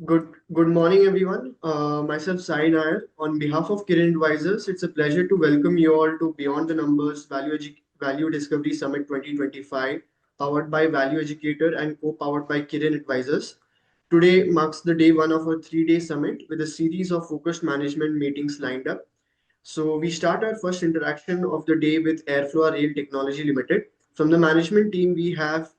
Good morning, everyone. Myself, Sai Nair. On behalf of Kirin Advisors, it's a pleasure to welcome you all to Beyond the Numbers Value Discovery Summit 2025, powered by Value Educator and co-powered by Kirin Advisors. Today marks the day one of our three-day summit with a series of focused management meetings lined up. So we start our first interaction of the day with Airfloa Rail Technology Limited. From the management team, we have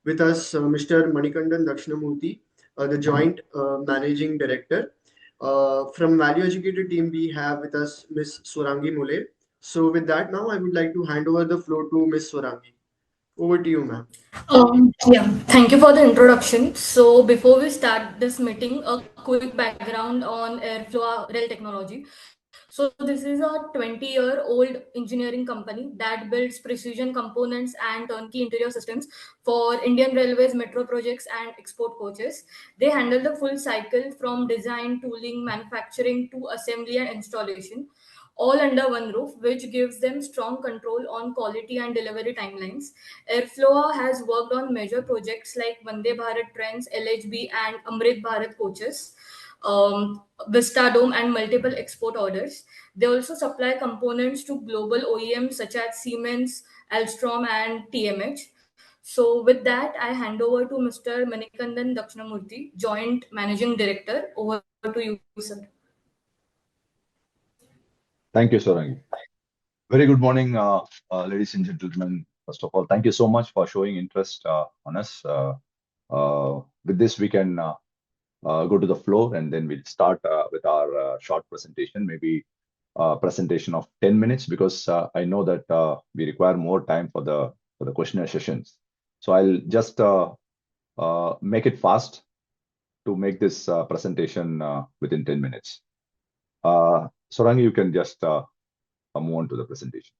with us Mr. Manikandan Dakshinamurthy, the Joint Managing Director. From Value Educator team, we have with us Ms. Swarangi Mule. So with that, now I would like to hand over the floor to Ms. Swarangi. Over to you, ma'am. Yeah, thank you for the introduction. So, before we start this meeting, a quick background on Airfloa Rail Technology. So, this is a 20-year-old engineering company that builds precision components and turnkey interior systems for Indian Railways metro projects and export coaches. They handle the full cycle from design, tooling, manufacturing to assembly and installation, all under one roof, which gives them strong control on quality and delivery timelines. Airfloa has worked on major projects like Vande Bharat trains, LHB, and Amrit Bharat coaches, Vista Dome, and multiple export orders. They also supply components to global OEMs such as Siemens, Alstom, and TMH. So, with that, I hand over to Mr. Manikandan Dakshinamurthy, Joint Managing Director. Over to you, sir. Thank you, Sorangi. Very good morning, ladies and gentlemen. First of all, thank you so much for showing interest on us. With this, we can go to the floor and then we'll start with our short presentation, maybe a presentation of 10 minutes, because I know that we require more time for the questionnaire sessions. So I'll just make it fast to make this presentation within 10 minutes. Sorangi, you can just move on to the presentation.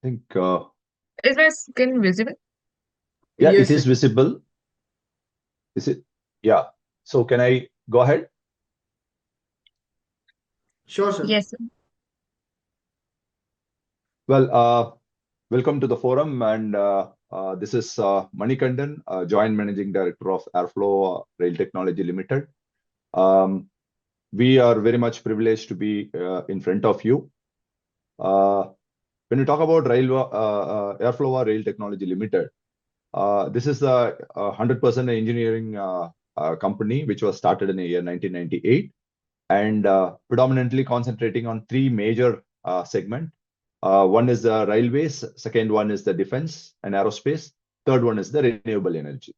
I think, Is my skin visible? yeah, it Yes, is visible. Is it? Yeah. So can I go ahead? sure, sir. Yes, sir. Well, welcome to the forum, and this is Manikandan, Joint Managing Director of Airfloa Rail Technology Limited. We are very much privileged to be in front of you. When we talk about Airfloa Rail Technology Limited, this is a 100% engineering company which was started in the year 1998 and predominantly concentrating on three major segments. One is the railways, second one is the defense and aerospace, third one is the renewable energy.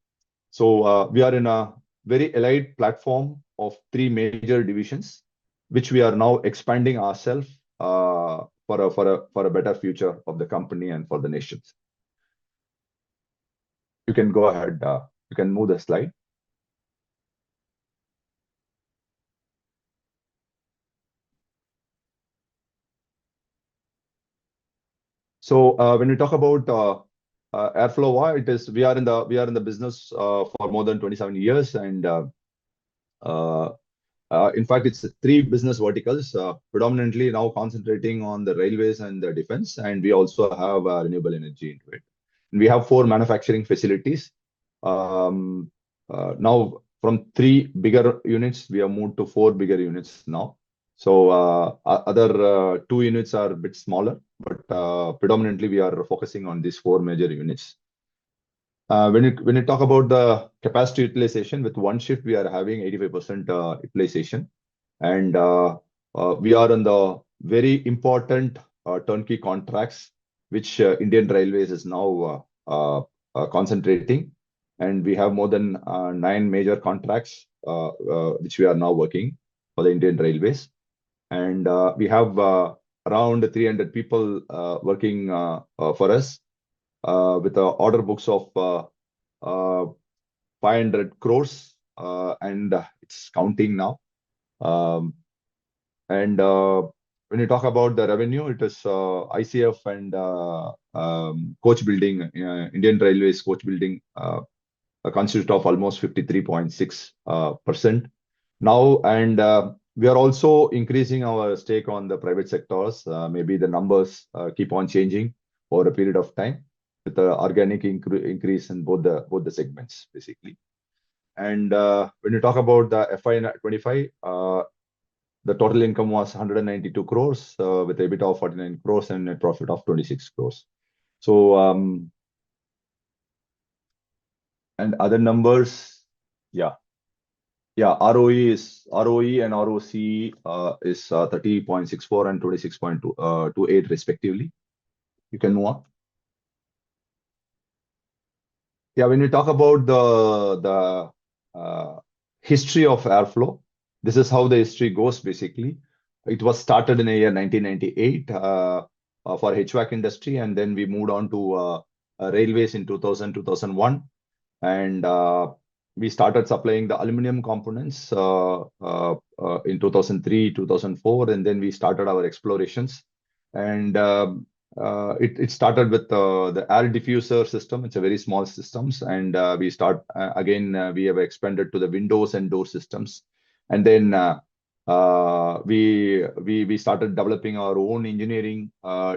So we are in a very elite platform of three major divisions, which we are now expanding ourselves for a better future of the company and for the nations. You can go ahead. You can move the slide. So when we talk about Airfloa, we are in the business for more than 27 years, and in fact, it's three business verticals, predominantly now concentrating on the railways and the defense, and we also have renewable energy into it. And we have four manufacturing facilities. Now, from three bigger units, we have moved to four bigger units now. So other two units are a bit smaller, but predominantly we are focusing on these four major units. When you talk about the capacity utilization, with one shift, we are having 85% utilization. And we are on the very important turnkey contracts, which Indian Railways is now concentrating. And we have more than 9 major contracts, which we are now working for the Indian Railways. And we have around 300 people working for us with order books of 500 crores, and it's counting now. And when you talk about the revenue, it is ICF and coach building, Indian Railways coach building constitute of almost 53.6% now. And we are also increasing our stake on the private sectors. Maybe the numbers keep on changing over a period of time with the organic increase in both the segments, basically. And when you talk about the FY25, the total income was 192 crores with EBITDA of 49 crores and net profit of 26 crores. So, and other numbers, yeah. ROE and ROC is 30.64 and 26.28 respectively. You can move on. Yeah, when we talk about the history of Airflow, this is how the history goes, basically. It was started in the year 1998 for HVAC industry, and then we moved on to railways in 2001. And we started supplying the aluminum components in 2003, 2004, and then we started our explorations. And it started with the air diffuser system. It's a very small systems, and we have expanded to the windows and door systems, and then we started developing our own engineering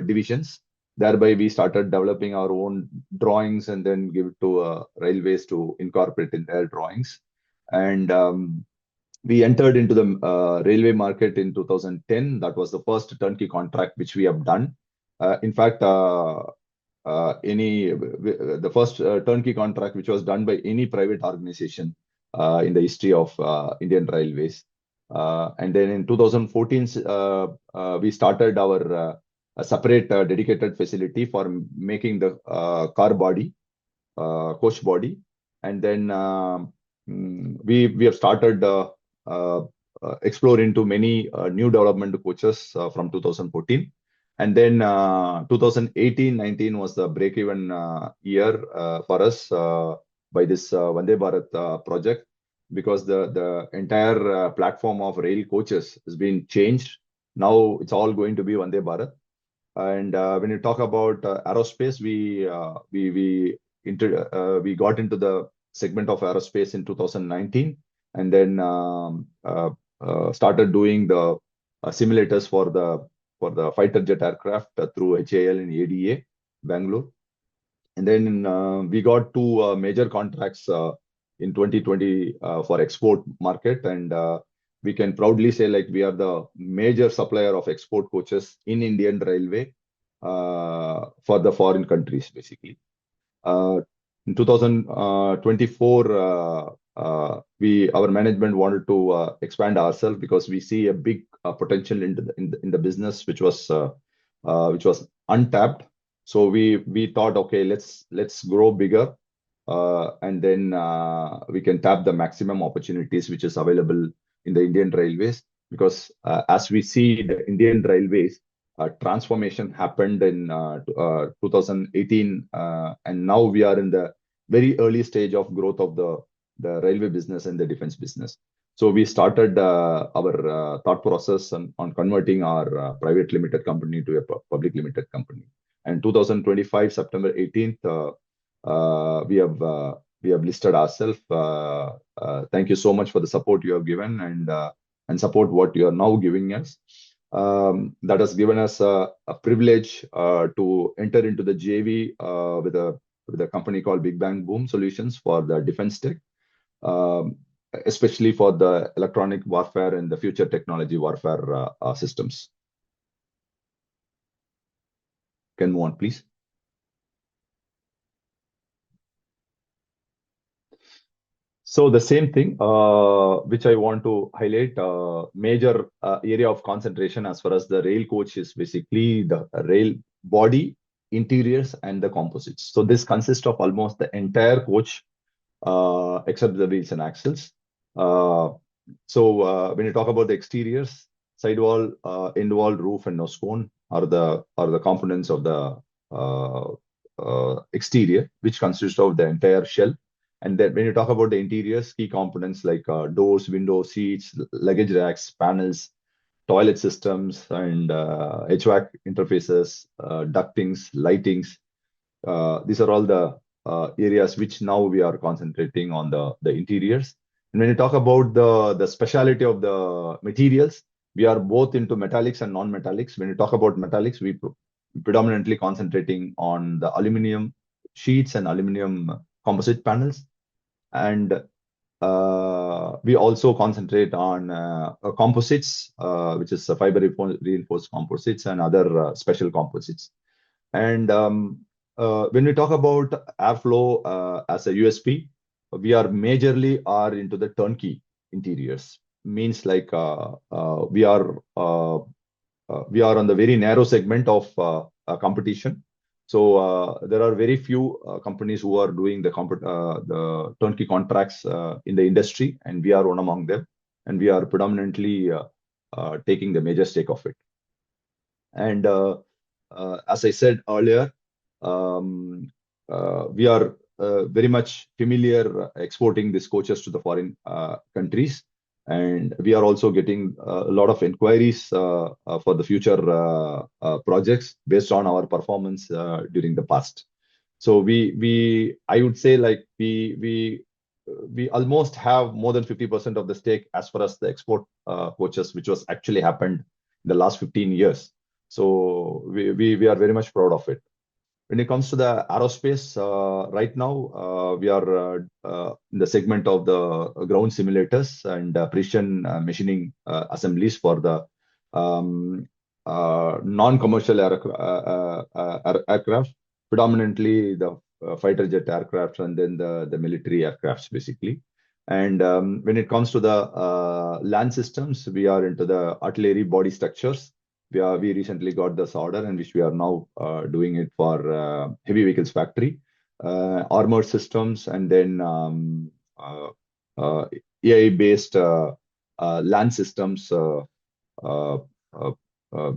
divisions. Thereby, we started developing our own drawings and then give it to railways to incorporate in their drawings. And we entered into the railway market in 2010. That was the first turnkey contract which we have done. In fact, the first turnkey contract which was done by any private organization in the history of Indian Railways. And then in 2014, we started our a separate dedicated facility for making the car body, coach body. And then we have started explore into many new development coaches from 2014. And then 2018-19 was the break-even year for us by this Vande Bharat project, because the entire platform of rail coaches has been changed. Now it's all going to be Vande Bharat. And when you talk about aerospace, we got into the segment of aerospace in 2019, and then started doing the simulators for the fighter jet aircraft through HAL and ADA, Bangalore. And then we got two major contracts in 2020 for export market, and we can proudly say like we are the major supplier of export coaches in Indian Railway for the foreign countries, basically. In 2024, our management wanted to expand ourselves because we see a big potential in the business, which was untapped. So we thought, okay, let's grow bigger, and then we can tap the maximum opportunities which is available in the Indian Railways, because as we see the Indian Railways transformation happened in 2018, and now we are in the very early stage of growth of the railway business and the defense business. So we started our thought process on converting our private limited company to a public limited company. And 2025 September 18th, we have listed ourselves. Thank you so much for the support you have given and support what you are now giving us. That has given us a privilege to enter into the JV with a company called Big Bang Boom Solutions for the defense tech, especially for the electronic warfare and the future technology warfare systems. Can move on, please. So the same thing, which I want to highlight, major area of concentration as far as the rail coach is basically the rail body, interiors, and the composites. So this consists of almost the entire coach, except the wheels and axles. So when you talk about the exteriors, sidewall, end wall, roof, and nose cone are the components of the exterior, which consists of the entire shell. And then when you talk about the interiors, key components like doors, windows, seats, luggage racks, panels, toilet systems and HVAC interfaces, ductings, lightings. These are all the areas which now we are concentrating on the interiors. And when you talk about the speciality of the materials, we are both into metallics and non-metallics. When you talk about metallics, we predominantly concentrating on the aluminum sheets and aluminum composite panels. And we also concentrate on composites, which is fiber reinforced composites and other special composites. And when we talk about Airflow as a USP, we are majorly into the turnkey interiors. Means like we are on the very narrow segment of competition. So there are very few companies who are doing the turnkey contracts in the industry, and we are one among them. And we are predominantly taking the major stake of it. And as I said earlier, we are very much familiar exporting these coaches to the foreign countries. And we are also getting a lot of inquiries for the future projects based on our performance during the past. So I would say like we almost have more than 50% of the stake as far as the export coaches, which was actually happened in the last 15 years. So we are very much proud of it. When it comes to the aerospace, right now we are in the segment of the ground simulators and precision machining assemblies for the non-commercial aircraft, predominantly the fighter jet aircraft and then the military aircrafts basically. And when it comes to the land systems, we are into the artillery body structures. We recently got this order, and which we are now doing it for heavy vehicles factory, armored systems, and then AI-based land systems with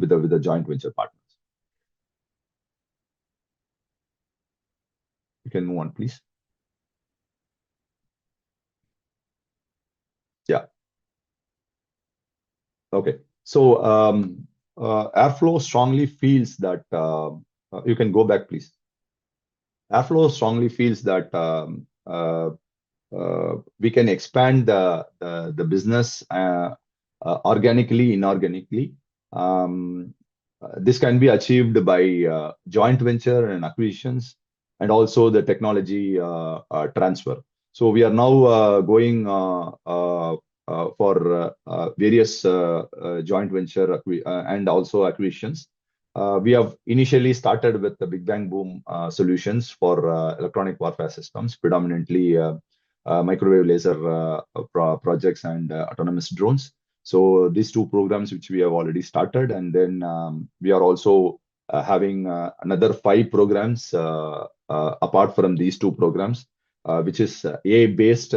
the joint venture partners. You can move on, please. Yeah. Okay. So Airflow strongly feels that you can go back, please. Airflow strongly feels that we can expand the business organically, inorganically. This can be achieved by joint venture and acquisitions, and also the technology transfer. So we are now going for various joint venture and also acquisitions. We have initially started with the Big Bang Boom solutions for electronic warfare systems, predominantly microwave laser projects and autonomous drones. So these two programs which we have already started, and then we are also having another 5 programs apart from these 2 programs, which is AI based,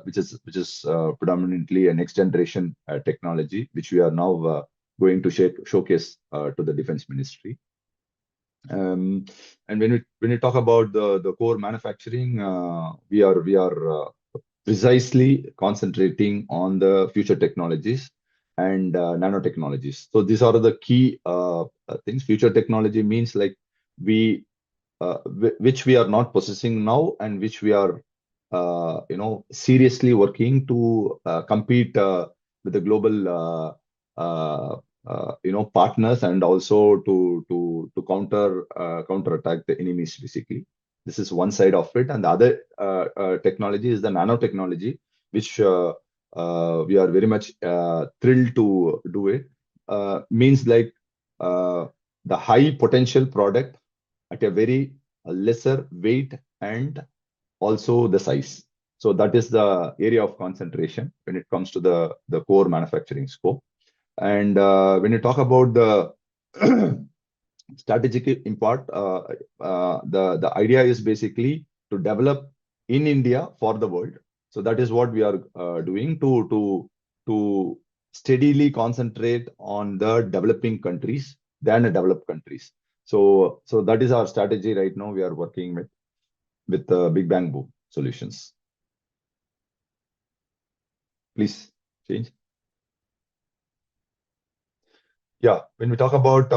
which is predominantly a next generation technology, which we are now going to showcase to the Defense Ministry. And when we talk about the core manufacturing, we are precisely concentrating on the future technologies and nanotechnologies. So these are the key things. Future technology means like which we are not possessing now, and which we are seriously working to compete with the global partners, and also to counterattack the enemies basically. This is one side of it, and the other technology is the nanotechnology, which we are very much thrilled to do it. Means like the high potential product at a very lesser weight and also the size. So that is the area of concentration when it comes to the core manufacturing scope. And when you talk about the strategic import, the idea is basically to develop in India for the world. So that is what we are doing to steadily concentrate on the developing countries than the developed countries. So that is our strategy right now. We are working with Big Bang Boom solutions. Please change. Yeah, when we talk about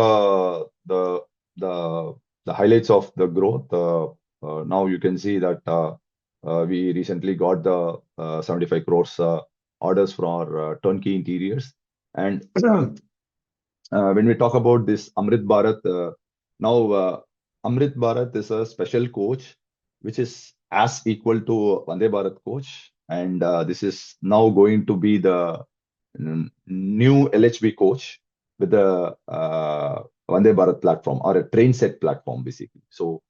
the the highlights of the growth, now you can see that we recently got the 75 crores orders for our turnkey interiors. And when we talk about this Amrit Bharat, now Amrit Bharat is a special coach which is as equal to Vande Bharat coach, and this is now going to be the new LHB coach with the Vande Bharat platform or a train set platform, basically. So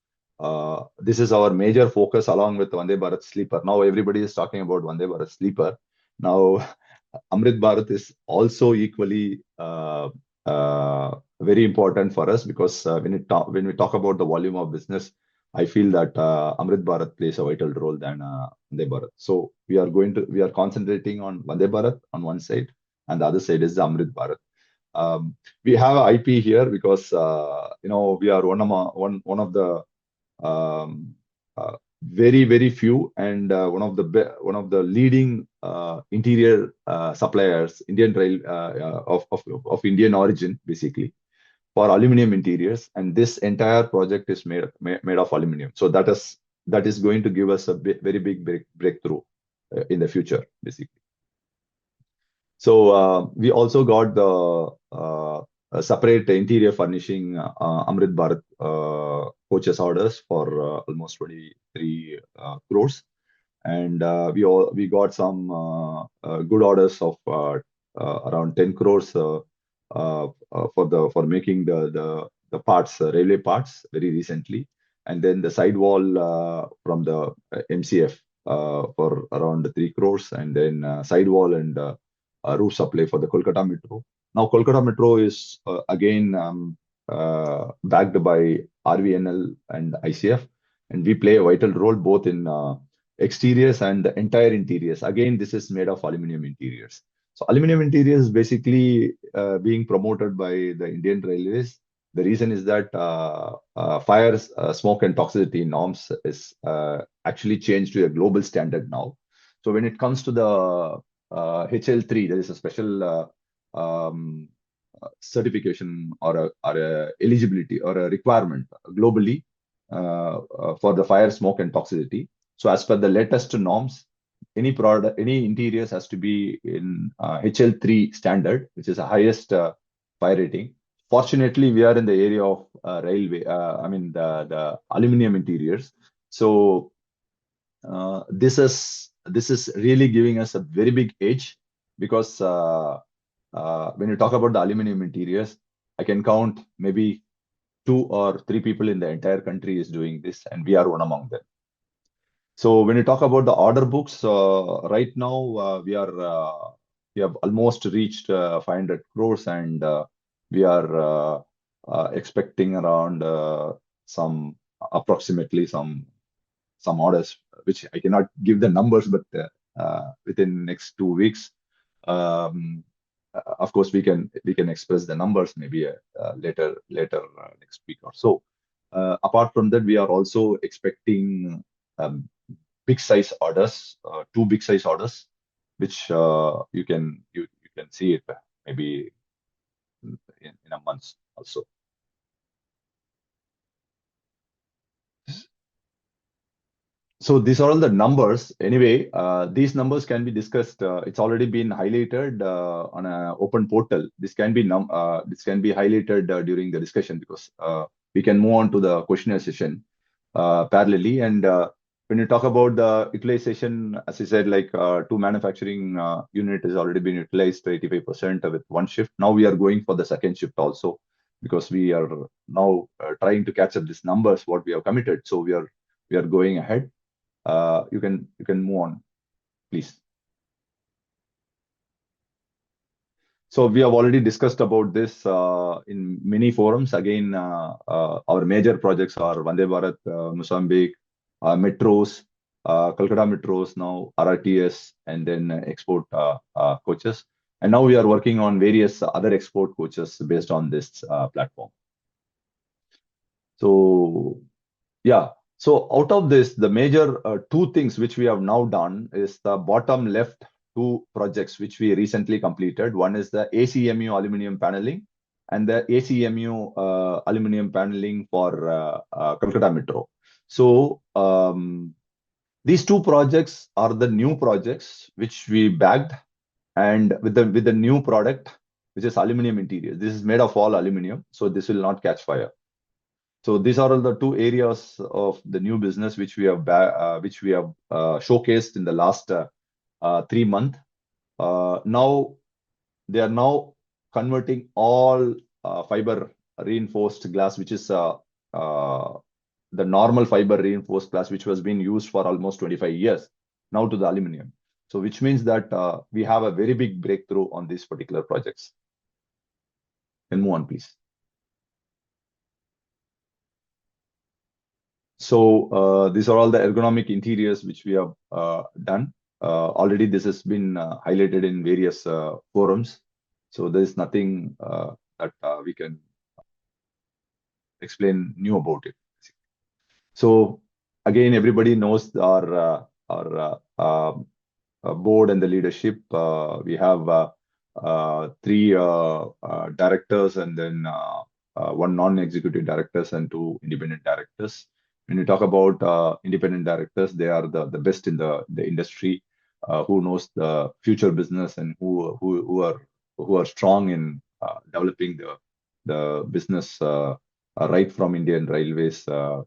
this is our major focus along with Vande Bharat sleeper. Now everybody is talking about Vande Bharat sleeper. Now Amrit Bharat is also equally very important for us because when we talk about the volume of business, I feel that Amrit Bharat plays a vital role than Vande Bharat. So we are concentrating on Vande Bharat on one side, and the other side is the Amrit Bharat. We have IP here because we are one of the um, very few and one of the leading interior suppliers, Indian rail of Indian origin, basically for aluminum interiors. And this entire project is made of aluminum. So that is going to give us a very big breakthrough in the future, basically. So we also got the separate interior furnishing Amrit Bharat coaches orders for almost 23 crores, and we got some good orders of around 10 crores for making the parts, railway parts, very recently, and then the sidewall from the MCF for around 3 crores, and then sidewall and roof supply for the Kolkata Metro. Now, Kolkata Metro is again backed by RVNL and ICF, and we play a vital role both in exteriors and the entire interiors. Again, this is made of aluminum interiors. So, aluminum interiors basically being promoted by the Indian Railways. The reason is that fire, smoke, and toxicity norms is actually changed to a global standard now. So, when it comes to the HL3, there is a special certification or a eligibility or a requirement globally for the fire, smoke, and toxicity. So as per the latest norms, any product, any interiors has to be in HL3 standard, which is the highest fire rating. Fortunately, we are in the area of railway, the aluminum interiors. So this is really giving us a very big edge because when you talk about the aluminum interiors, I can count maybe 2 or 3 people in the entire country is doing this, and we are one among them. So when you talk about the order books, right now we have almost reached 500 crores, and we are expecting around approximately some orders, which I cannot give the numbers, but within next 2 weeks, of course, we can express the numbers maybe later next week or so. Apart from that, we are also expecting big size orders, 2 big size orders, which you can see it maybe in a month also. So these are all the numbers. Anyway, these numbers can be discussed. It's already been highlighted on an open portal. This can be highlighted during the discussion because we can move on to the questionnaire session parallelly. And when you talk about the utilization, as I said, like 2 manufacturing unit has already been utilized 85% with 1 shift. Now we are going for the 2nd shift also because we are now trying to catch up these numbers what we have committed. So we are going ahead. You can move on, please. So we have already discussed about this in many forums. Again, our major projects are Vande Bharat, Mozambique, metros, Kolkata metros now, RRTS, and then export coaches. And now we are working on various other export coaches based on this platform. So yeah. So out of this, the major 2 things which we have now done is the bottom left 2 projects which we recently completed. One is the ACMU aluminum paneling, and the ACMU aluminum paneling for Kolkata Metro. So these two projects are the new projects which we bagged, and with the new product, which is aluminum interior. This is made of all aluminum, so this will not catch fire. So these are all the two areas of the new business which we have showcased in the last 3 months. Now they are now converting all fiber reinforced glass, which is the normal fiber reinforced glass, which was being used for almost 25 years, now to the aluminum. So which means that we have a very big breakthrough on these particular projects. Can move on, please. So these are all the ergonomic interiors which we have done. Already this has been highlighted in various forums. So there is nothing that we can explain new about it. So again, everybody knows our board and the leadership. We have 3 directors, and then 1 non-executive directors and 2 independent directors. When you talk about independent directors, they are the best in the industry, who knows the future business and who are strong in developing the business right from Indian Railways to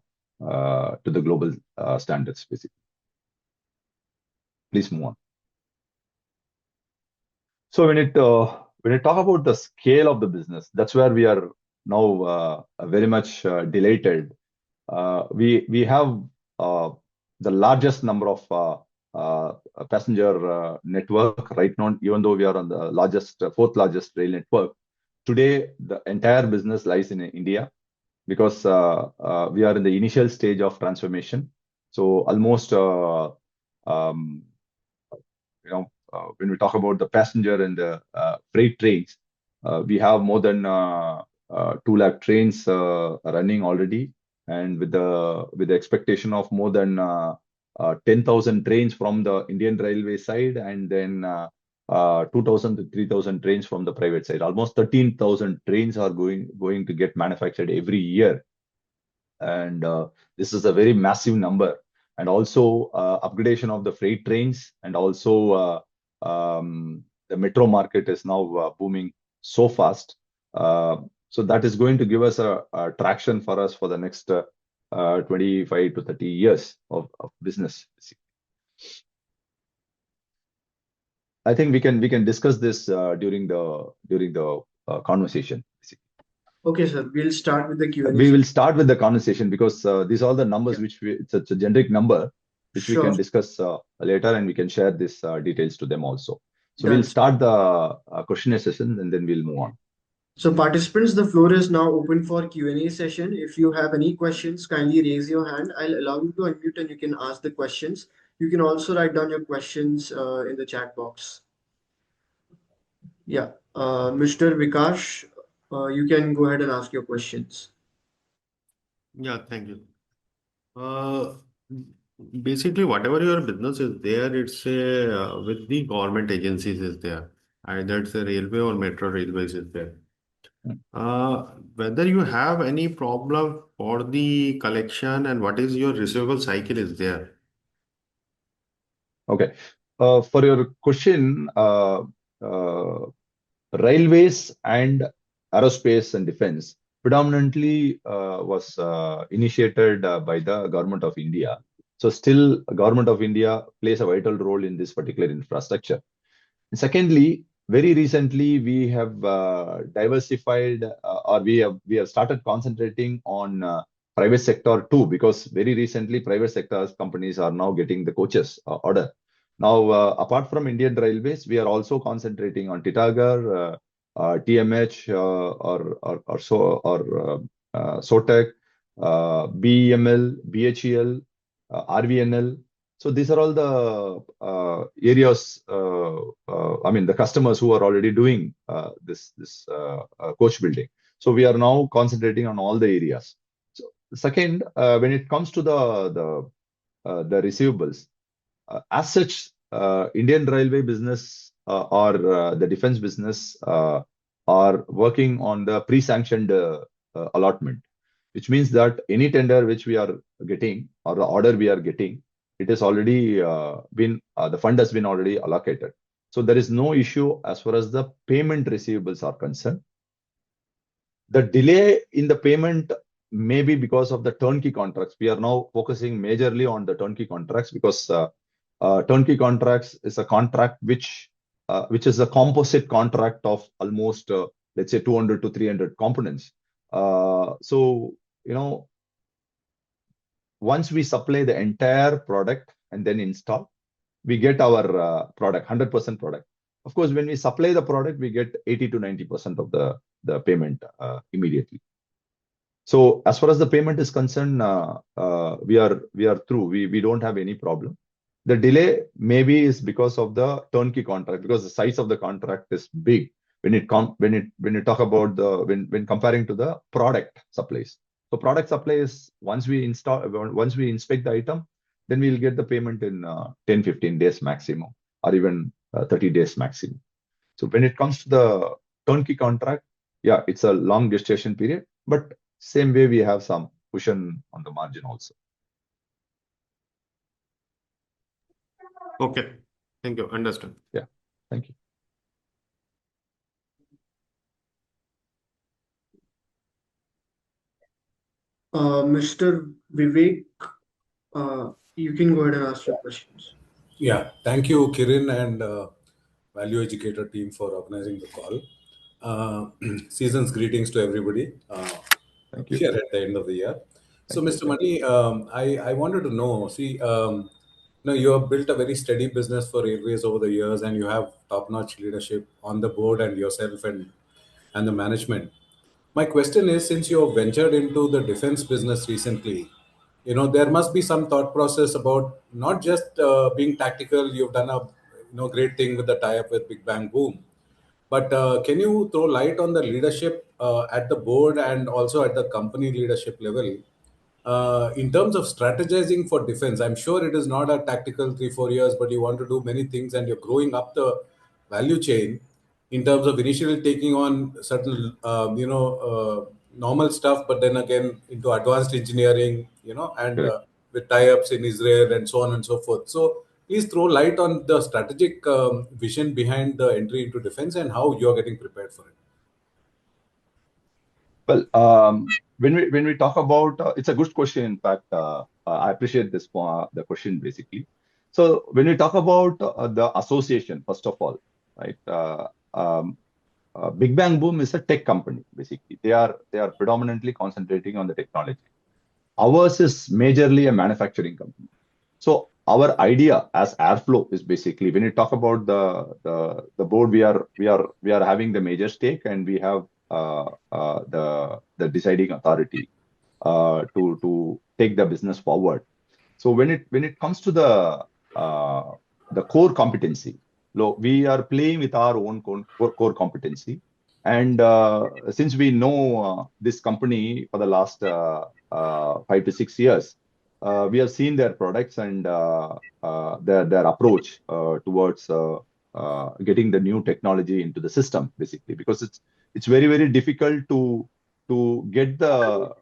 the global standards, basically. Please move on. So when it talk about the scale of the business, that's where we are now very much delighted. We have the largest number of passenger network right now, even though we are on the fourth largest rail network. Today, the entire business lies in India, because we are in the initial stage of transformation. So almost when we talk about the passenger and the freight trains, we have more than 2 lakh trains running already, and with the expectation of more than 10,000 trains from the Indian Railway side, and then 2,000 to 3,000 trains from the private side. Almost 13,000 trains are going to get manufactured every year, and this is a very massive number. And also upgradation of the freight trains, and also the metro market is now booming so fast. So that is going to give us a traction for us for the next 25 to 30 years of business. I think we can discuss this during the conversation. Okay, sir. We'll start with the Q&A. We will start with the conversation, because these are the numbers which it's a generic number which we can discuss later, and we can share these details to them also. So we'll start the questionnaire session, and then we'll move on. So participants, the floor is now open for Q&A session. If you have any questions, kindly raise your hand. I'll allow you to unmute and you can ask the questions. You can also write down your questions in the chat box. Yeah, Mr. Vikash, you can go ahead and ask your questions. Yeah, thank you. Basically, whatever your business is there, it's with the government agencies is there. Either it's a railway or metro railways is there. Whether you have any problem for the collection, and what is your receivable cycle is there? Okay. For your question, railways and aerospace and defense predominantly was initiated by the government of India. So still, government of India plays a vital role in this particular infrastructure. And secondly, very recently we have diversified, or we have started concentrating on private sector too, because very recently private sector companies are now getting the coaches order. Now, apart from Indian Railways, we are also concentrating on Titagar, TMH, Sotec, BEML, BHEL, RVNL. So these are all the areas. I mean, the customers who are already doing this coach building. So we are now concentrating on all the areas. So second, when it comes to the receivables, as such, Indian Railway business or the defense business are working on the pre-sanctioned allotment, which means that any tender which we are getting or the order we are getting, it has already the fund has been already allocated. So there is no issue as far as the payment receivables are concerned. The delay in the payment may be because of the turnkey contracts. We are now focusing majorly on the turnkey contracts because turnkey contracts is a contract which is a composite contract of almost let's say 200 to 300 components. So once we supply the entire product and then install, we get our product 100% product. Of course, when we supply the product, we get 80 to 90% of the payment immediately. So as far as the payment is concerned, we are through. We don't have any problem. The delay maybe is because of the turnkey contract, because the size of the contract is big when you talk about when comparing to the product supplies. So product supply is once we inspect the item, then we'll get the payment in 10-15 days maximum, or even 30 days maximum. So when it comes to the turnkey contract, yeah, it's a long gestation period, but same way we have some cushion on the margin also. Okay. Thank you. Understand. Yeah. Thank you. Mr. Vivek, you can go ahead and ask your questions. Yeah, thank you, Kirin and Value Educator team for organizing the call. Season's greetings to everybody Thank you. here at the end of the year. So, Thank you. Mr. Mani, I wanted to know, you have built a very steady business for railways over the years, and you have top-notch leadership on the board and yourself and the management. My question is, since you have ventured into the defense business recently, there must be some thought process about not just being tactical. You've done a great thing with the tie-up with Big Bang Boom, but can you throw light on the leadership at the board and also at the company leadership level in terms of strategizing for defense? I'm sure it is not a tactical 3-4 years, but you want to do many things and you're growing up the value chain in terms of initially taking on certain, normal stuff, but then again into advanced engineering, and Correct. with tie-ups in Israel and so on and so forth. So please throw light on the strategic vision behind the entry into defense and how you're getting prepared for it. Well, when we talk about it's a good question. In fact, I appreciate this the question basically. So when we talk about the association, first of all, right? Big Bang Boom is a tech company basically. They are predominantly concentrating on the technology. Ours is majorly a manufacturing company. So our idea as Airflow is basically when you talk about the board, we are having the major stake, and we have the deciding authority to take the business forward. So when it comes to the core competency, we are playing with our own core competency, and since we know this company for the last 5 to 6 years, we have seen their products and their approach towards getting the new technology into the system, basically, because it's very, very difficult to get the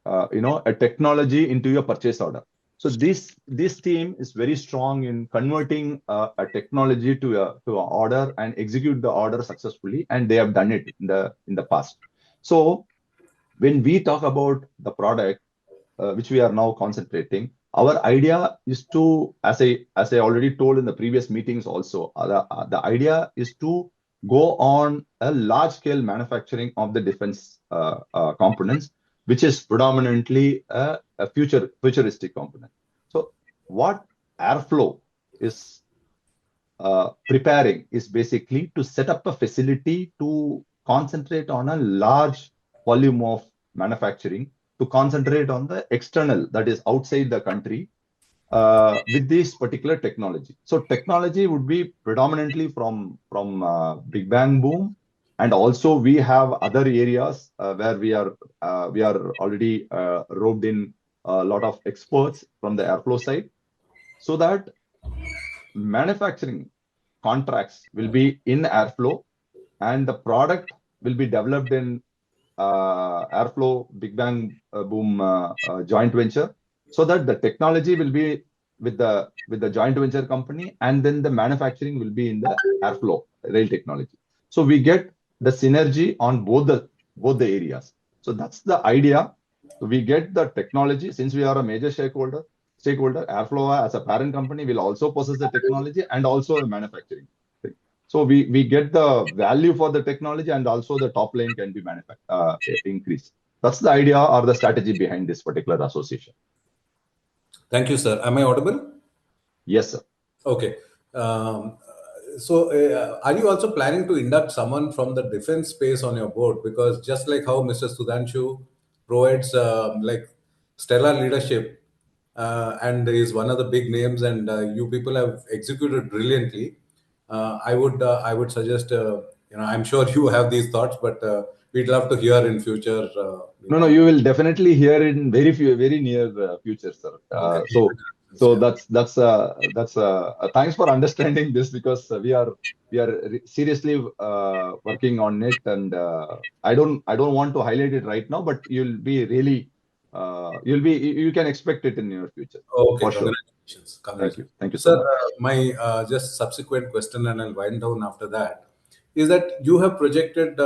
a technology into your purchase order. So this team is very strong in converting a technology to an order and execute the order successfully, and they have done it in the past. So when we talk about the product, which we are now concentrating, our idea is to, as I already told in the previous meetings also, the idea is to go on a large scale manufacturing of the defense components, which is predominantly a futuristic component. So what Airflow is preparing is basically to set up a facility to concentrate on a large volume of manufacturing, to concentrate on the external, that is outside the country, with this particular technology. So technology would be predominantly from Big Bang Boom, and also we have other areas where we are already roped in a lot of experts from the Airflow side, so that manufacturing contracts will be in Airflow, and the product will be developed in Airflow Big Bang Boom joint venture, so that the technology will be with the joint venture company, and then the manufacturing will be in the Airflow Rail Technology. So we get the synergy on both the areas. So that's the idea. We get the technology since we are a major stakeholder. Airflow as a parent company will also possess the technology and also the manufacturing. So we get the value for the technology, and also the top line can be increased. That's the idea or the strategy behind this particular association. Thank you, sir. Am I audible? Yes, sir. Okay. Um, are you also planning to induct someone from the defense space on your board? Because just like how Mr. Sudhanshu provides like stellar leadership, and is one of the big names, and you people have executed brilliantly. I would suggest, I'm sure you have these thoughts, but we'd love to hear in future. No, you will definitely hear in very near future, sir. Okay. So Yeah. that's thanks for understanding this, because we are seriously working on it, and I don't want to highlight it right now, but you can expect it in your future Okay, for sure. congratulations. Thank you so Sir, much. my just subsequent question, and I'll wind down after that, is that you have projected,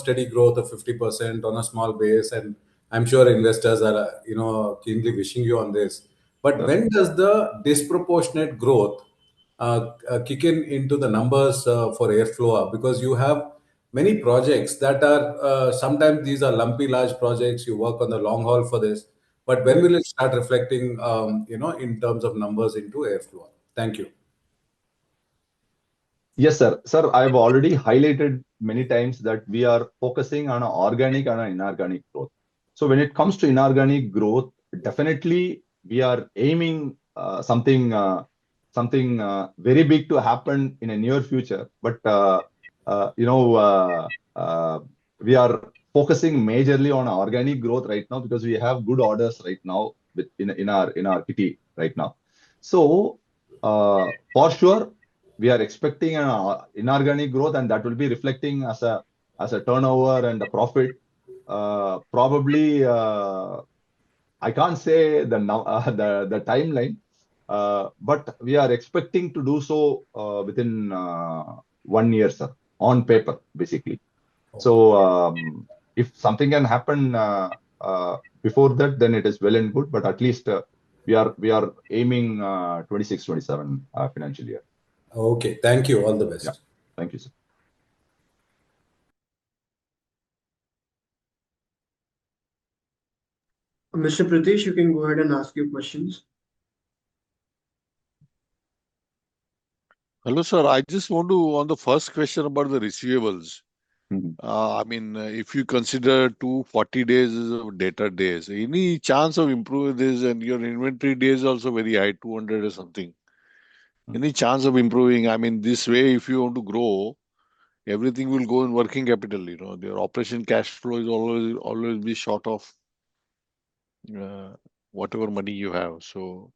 steady growth of 50% on a small base, and I'm sure investors are, keenly wishing you on this. But Yeah. when does the disproportionate growth kick in into the numbers for Airflow? Because you have many projects that are, sometimes these are lumpy large projects. You work on the long haul for this, but when will it start reflecting, in terms of numbers into Airflow? Thank you. Yes, sir. Sir, I've already highlighted many times that we are focusing on organic and inorganic growth. So when it comes to inorganic growth, definitely we are aiming something very big to happen in a near future. But uh, you know, uh, uh, we are focusing majorly on organic growth right now, because we have good orders right now in our kitty right now. So for sure, we are expecting an inorganic growth, and that will be reflecting as a turnover and a profit. Probably, I can't say the timeline, but we are expecting to do so within 1 year, sir, on paper, basically. Okay. So if something can happen before that, then it is well and good. But at least we are aiming 26-27 financial year. Okay. Thank you. All the Yeah. best. Thank you, sir. Mr. Pritesh, you can go ahead and ask your questions. Hello, sir. I just want to, on the first question about the receivables, Mhm. if you consider 240 days of data days, any chance of improving this? And your inventory days also very high, 200 or something. Any chance of improving? I mean, this way, if you want to grow, everything will go in working capital. Their operation cash flow is always be short of uh, whatever money you have. So,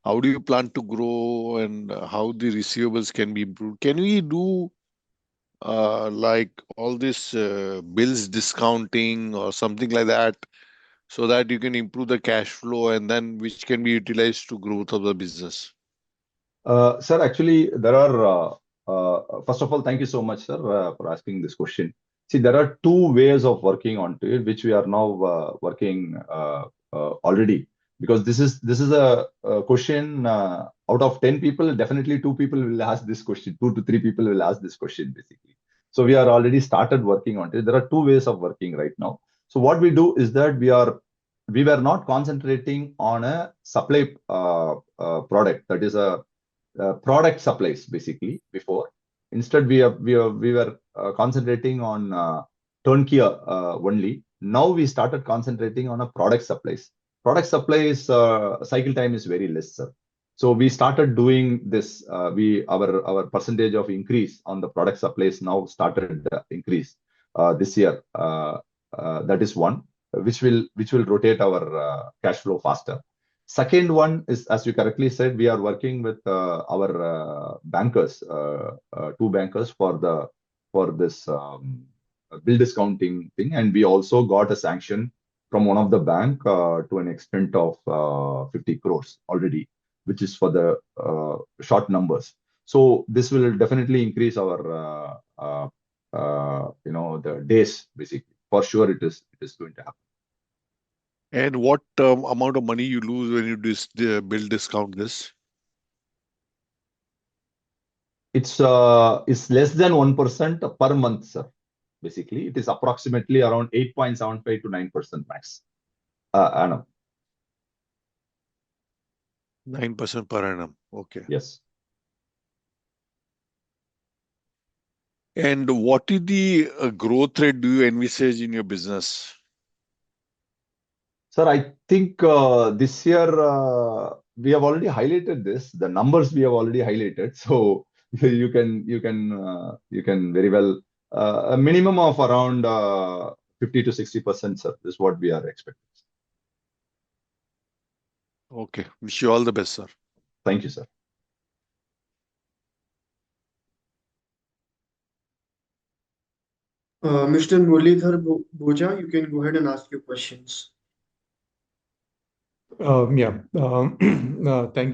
how do you plan to grow, and how the receivables can be improved? Can we do like all this bills discounting or something like that, so that you can improve the cash flow, and then which can be utilized to growth of the business? Sir, actually, there are, first of all, thank you so much, sir, for asking this question. See, there are two ways of working on to it, which we are now working already. Because this is a question out of 10 people, definitely two people will ask this question, 2 to 3 people will ask this question, basically. So we are already started working on it. There are two ways of working right now. So what we do is that we were not concentrating on a supply product, that is a product supplies, basically, before. Instead, we were concentrating on turnkey only. Now we started concentrating on a product supplies. Product supplies cycle time is very less, sir. So we started doing this. Our percentage of increase on the product supplies now started increase this year. That is one, which will rotate our cash flow faster. Second one is, as you correctly said, we are working with our bankers, two bankers, for for this bill discounting thing, and we also got a sanction from one of the bank to an extent of 50 crores already, which is for the short numbers. So this will definitely increase our the days basically. For sure, it is going to happen. And what amount of money you lose when you bill discount this? It's less than 1% per month, sir. Basically, it is approximately around 8.75 to 9% max annum. 9% per annum. Okay. Yes. And what is the growth rate do you envisage in your business? Sir, I think this year we have already highlighted this. The numbers we have already highlighted. So you can very well a minimum of around 50 to 60%, sir, is what we are expecting. Okay. Wish you all the best, sir. Thank you, sir. Mr. Muralidhar Boja, you can go ahead and ask your questions. Thank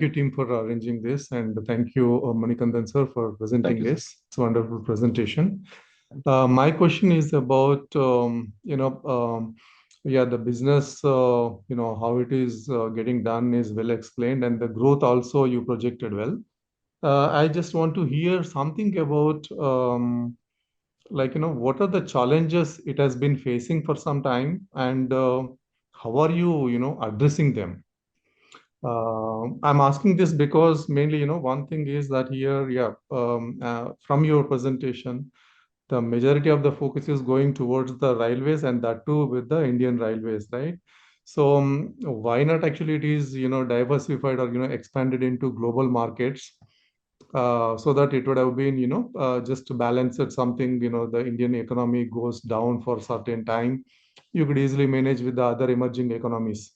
you, team, for arranging this, and thank you, Manikandan sir, for presenting Thank you, sir. this. It's a wonderful presentation. My question is about the business, how it is getting done is well explained, and the growth also you projected well. I just want to hear something about what are the challenges it has been facing for some time, and how are you addressing them? I'm asking this because mainly, one thing is that here, from your presentation, the majority of the focus is going towards the railways, and that too with the Indian Railways, right? So why not actually it is, diversified or, expanded into global markets, so that it would have been, just to balance it something, the Indian economy goes down for certain time, you could easily manage with the other emerging economies.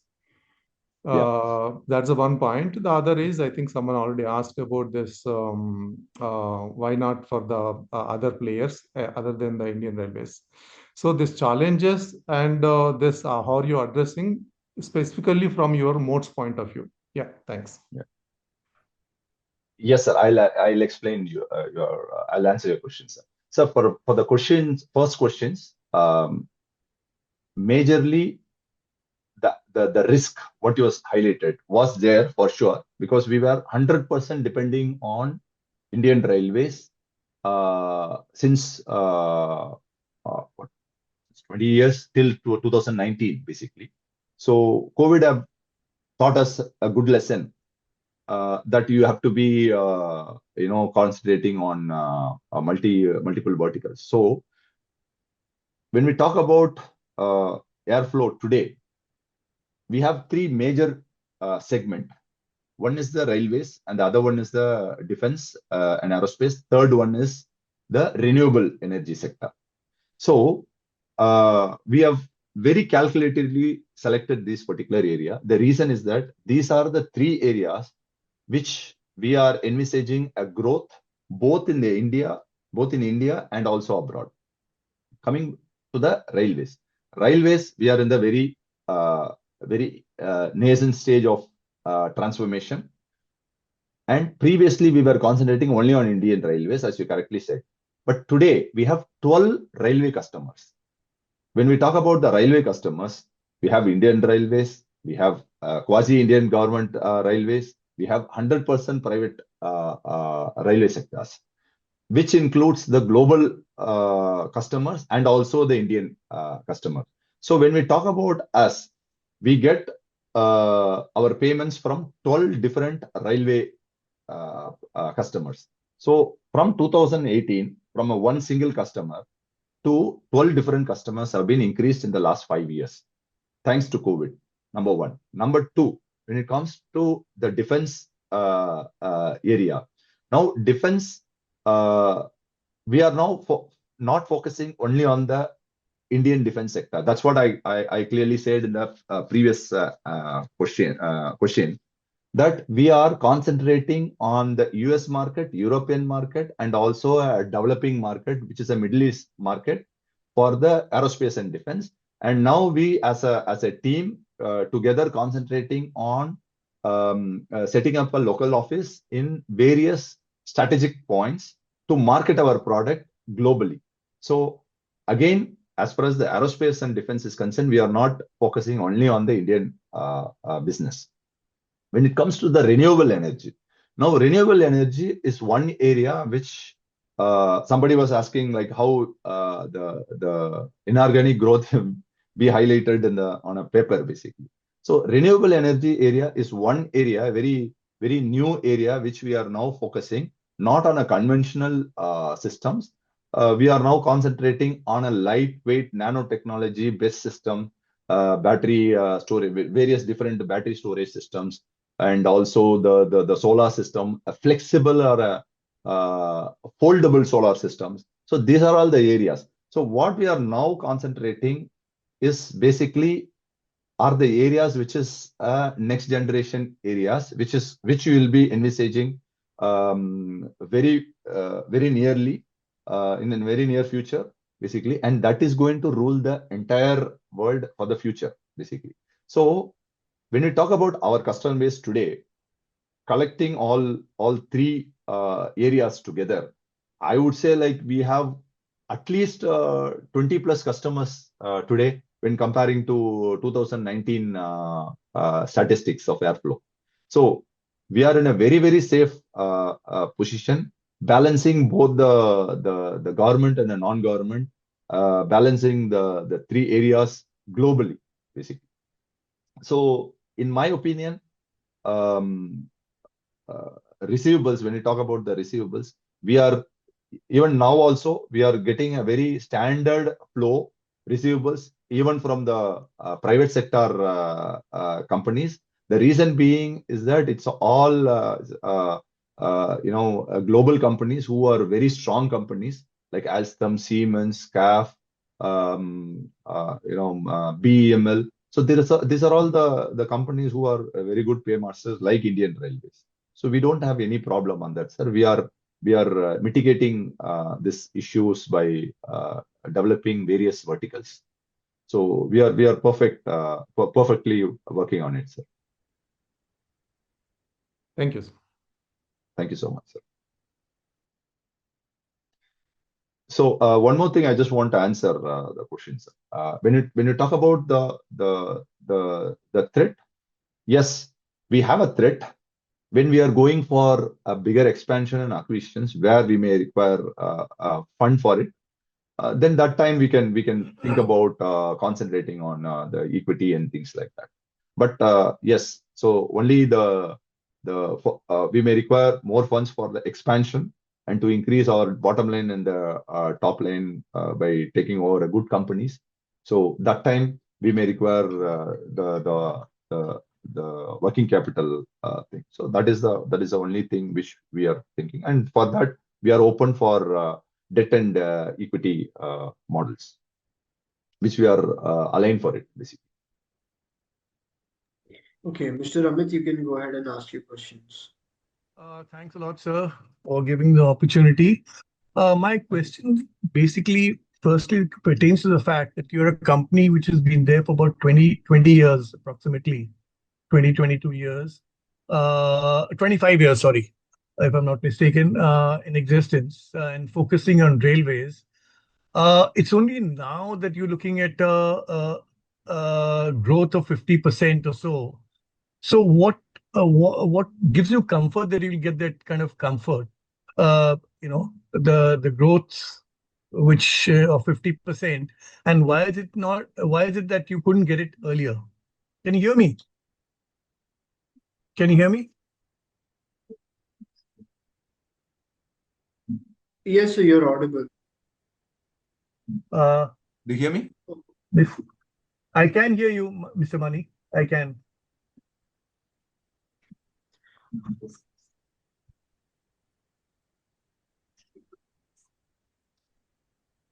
That's the one point. The other is, I think someone already asked about this. Why not for the other players other than the Indian Railways? So these challenges and this, how are you addressing specifically from your mode's point of view? Yeah, thanks. Yes, sir. I'll explain I'll answer your questions, sir. So for the first questions, majorly the risk what you was highlighted was there for sure, because we were 100% depending on Indian Railways since 20 years till 2019 basically. So COVID have taught us a good lesson that you have to be concentrating on multiple verticals. So when we talk about Airflow today, we have three major segment. One is the railways, and the other one is the defense and aerospace. Third one is the renewable energy sector. So we have very calculatedly selected this particular area. The reason is that these are the three areas which we are envisaging a growth both in India and also abroad. Coming to the railways, we are in the very nascent stage of transformation. And previously, we were concentrating only on Indian Railways, as you correctly said. But today, we have 12 railway customers. When we talk about the railway customers, we have Indian Railways, we have quasi-Indian government railways, we have 100% private railway sectors, which includes the global customers and also the Indian customers. So when we talk about us, we get our payments from 12 different railway customers. So from 2018, from one single customer to 12 different customers have been increased in the last 5 years, thanks to COVID, number one. Number two, when it comes to the defense area, now defense, we are now not focusing only on the Indian defense sector. That's what I clearly said in the previous question. that we are concentrating on the US market, European market, and also a developing market, which is a Middle East market for the aerospace and defense. And now we, as a team, together concentrating on setting up a local office in various strategic points to market our product globally. So again, as far as the aerospace and defense is concerned, we are not focusing only on the Indian business. When it comes to the renewable energy, now renewable energy is one area which somebody was asking, like how the inorganic growth be highlighted on a paper basically. So renewable energy area is one area, very new area which we are now focusing, not on a conventional systems. We are now concentrating on a lightweight nanotechnology based system, battery storage, various different battery storage systems, and also the solar system, a flexible or a foldable solar systems. So these are all the areas. So what we are now concentrating is basically are the areas which is next generation areas, which you will be envisaging very nearly in a very near future, basically, and that is going to rule the entire world for the future, basically. So when we talk about our customer base today, collecting all three areas together, I would say like we have at least 20 plus customers today when comparing to 2019 statistics of Airflow. So we are in a very safe position, balancing both the government and the non-government, balancing the three areas globally, basically. So in my opinion, receivables, when we talk about the receivables, we are even now also we are getting a very standard flow receivables even from the private sector companies. The reason being is that it's all global companies who are very strong companies like Alstom, Siemens, CAF, BEML. So these are all the companies who are very good paymasters like Indian Railways. So we don't have any problem on that, sir. We are mitigating these issues by developing various verticals. So we are perfectly working on it, sir. Thank you, sir. Thank you so much, sir. So one more thing I just want to answer the question, sir. When you talk about the threat, yes, we have a threat when we are going for a bigger expansion and acquisitions where we may require a fund for it. Then that time we can think about concentrating on the equity and things like that. But yes, so only we may require more funds for the expansion and to increase our bottom line and the top line by taking over a good companies. So that time we may require the working capital thing. So that is the only thing which we are thinking, and for that we are open for debt and equity models, which we are aligned for it, basically. Okay, Mr. Amit, you can go ahead and ask your questions. Thanks a lot, sir, for giving the opportunity. My question basically firstly pertains to the fact that you're a company which has been there for about 20 years, approximately 22 years, 25 years, sorry, if I'm not mistaken, in existence and focusing on railways. It's only now that you're looking at growth of 50% or so. So what gives you comfort that you'll get that kind of comfort? The growth which of 50%, and why is it that you couldn't get it earlier? Can you hear me? Can you hear me? Yes, sir, you're audible. Do you hear me? I can hear you, Mr. Mani. I can.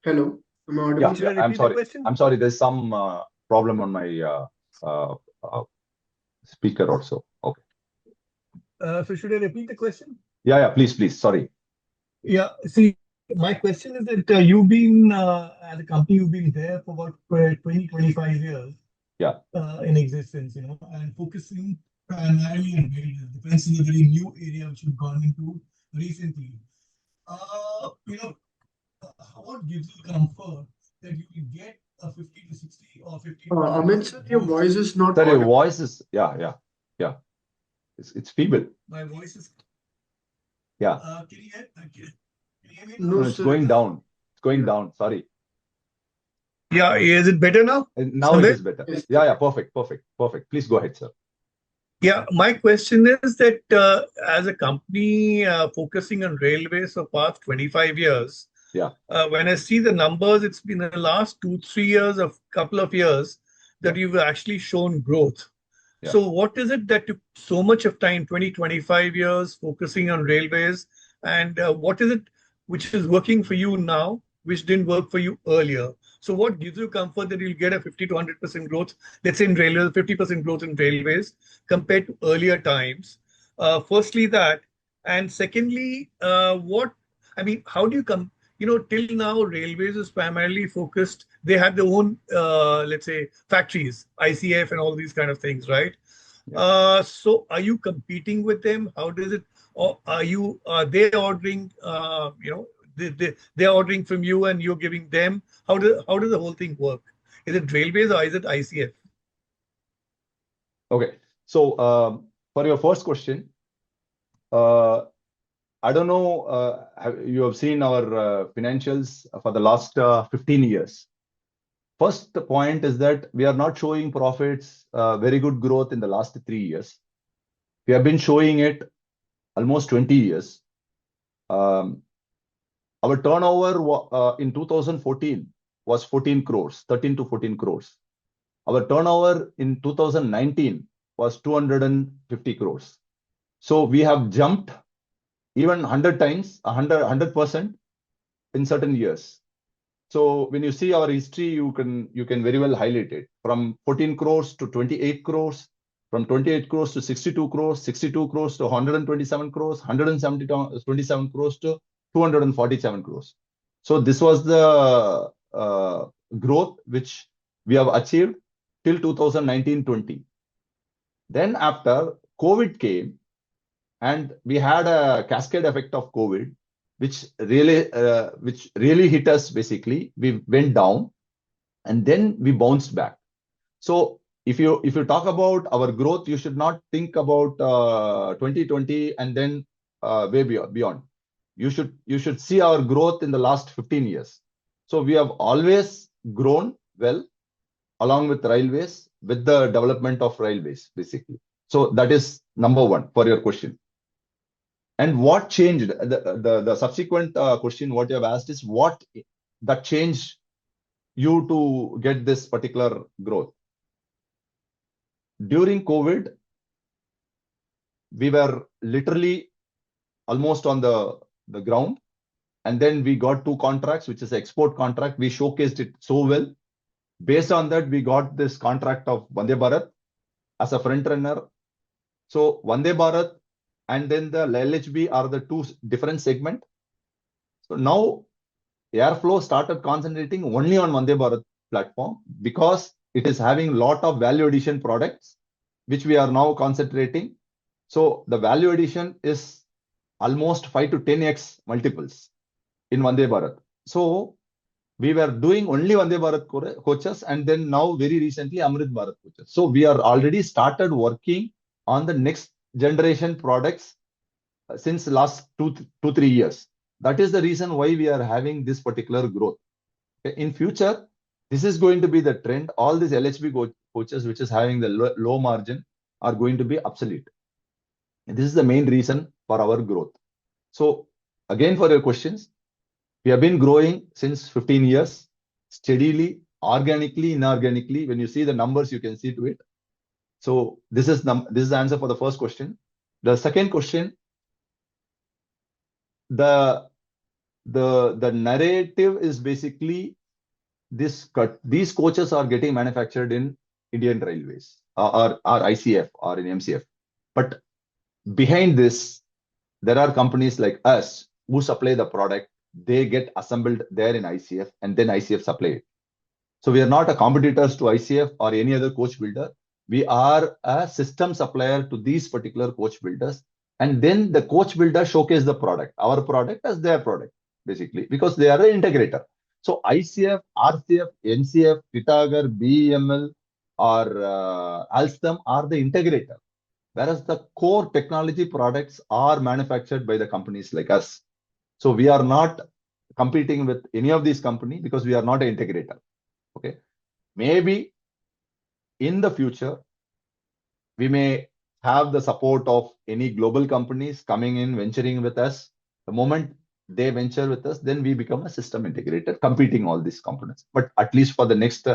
Hello, am I audible? Yeah, Should I I'm repeat the sorry. question? I'm sorry. There's some problem on my speaker also. Okay. So should I repeat the question? Yeah, please. Sorry. Yeah. See, my question is that you've been, as a company, you've been there for about 20, 25 years Yeah. in existence, and focusing primarily on builders. Defense is a very new area which you've gone into recently. What gives you comfort that you will get a 50 to 60 or 50 to Amit sir, your voice is not Sir, your audible. voice is, yeah. It's feeble. My voice is. Yeah. Can you hear me No, now? No, it's sir. going down. It's going Yeah. down. Sorry. Yeah, is it better now? Now it is better. Yes, Yeah, perfect. Please go ahead, sir. Yeah, my question is that as a company focusing on railways for past 25 years, Yeah. when I see the numbers, it's been the last 2, 3 years, of couple of years that Yeah. you've actually shown growth. Yeah. So what is it that took so much of time, 20, 25 years focusing on railways? And what is it which is working for you now, which didn't work for you earlier? So what gives you comfort that you'll get a 50 to 100% growth, let's say in railways, 50% growth in railways compared to earlier times? Firstly, that. And secondly, how do you come? Till now, railways is primarily focused. They have their own, let's say, factories, ICF, and all these kind of things, right? Yeah. So, are you competing with them? How does it? Or are they ordering? They're ordering from you, and you're giving them. How does the whole thing work? Is it railways or is it ICF? Okay. So for your first question, I don't know, you have seen our financials for the last 15 years. First point is that we are not showing profits, very good growth in the last 3 years. We have been showing it almost 20 years. Our turnover in 2014 was 14 crores, 13 to 14 crores. Our turnover in 2019 was 250 crores. So we have jumped even 100 times, 100% in certain years. So when you see our history, you can very well highlight it from 14 crores to 28 crores, from 28 crores to 62 crores, 62 crores to 127 crores, 127 crores to 247 crores. So this was the growth which we have achieved till 2019-20. Then after COVID came, and we had a cascade effect of COVID, which really hit us. Basically, we went down, and then we bounced back. So if you talk about our growth, you should not think about 2020 and then way beyond. You should see our growth in the last 15 years. So we have always grown well along with railways, with the development of railways, basically. So that is number one for your question. And what changed? The subsequent question what you have asked is what that changed you to get this particular growth. During COVID, we were literally almost on the ground, and then we got 2 contracts, which is export contract. We showcased it so well. Based on that, we got this contract of Vande Bharat as a front runner. So Vande Bharat and then the LHB are the 2 different segments. So now Airflow started concentrating only on Vande Bharat platform because it is having a lot of value addition products, which we are now concentrating. So the value addition is almost 5 to 10x multiples in Vande Bharat. So we were doing only Vande Bharat coaches, and then now very recently Amrit Bharat coaches. So we are already started working on the next generation products since last 2-3 years. That is the reason why we are having this particular growth. In future, this is going to be the trend. All these LHB coaches, which is having the low margin, are going to be obsolete. And this is the main reason for our growth. So again, for your questions, we have been growing since 15 years, steadily, organically, inorganically. When you see the numbers, you can see to it. So this is the answer for the first question. The second question, the narrative is basically these coaches are getting manufactured in Indian Railways or ICF or in MCF. But behind this, there are companies like us who supply the product. They get assembled there in ICF, and then ICF supply it. So we are not a competitors to ICF or any other coach builder. We are a system supplier to these particular coach builders. And then the coach builder showcase the product, our product as their product, basically, because they are an integrator. So ICF, RCF, NCF, Titagar, BEML, or Alstom are the integrator, whereas the core technology products are manufactured by the companies like us. So we are not competing with any of these companies because we are not an integrator. Okay, maybe in the future we may have the support of any global companies coming in, venturing with us. The moment they venture with us, then we become a system integrator, competing all these components. But at least for the next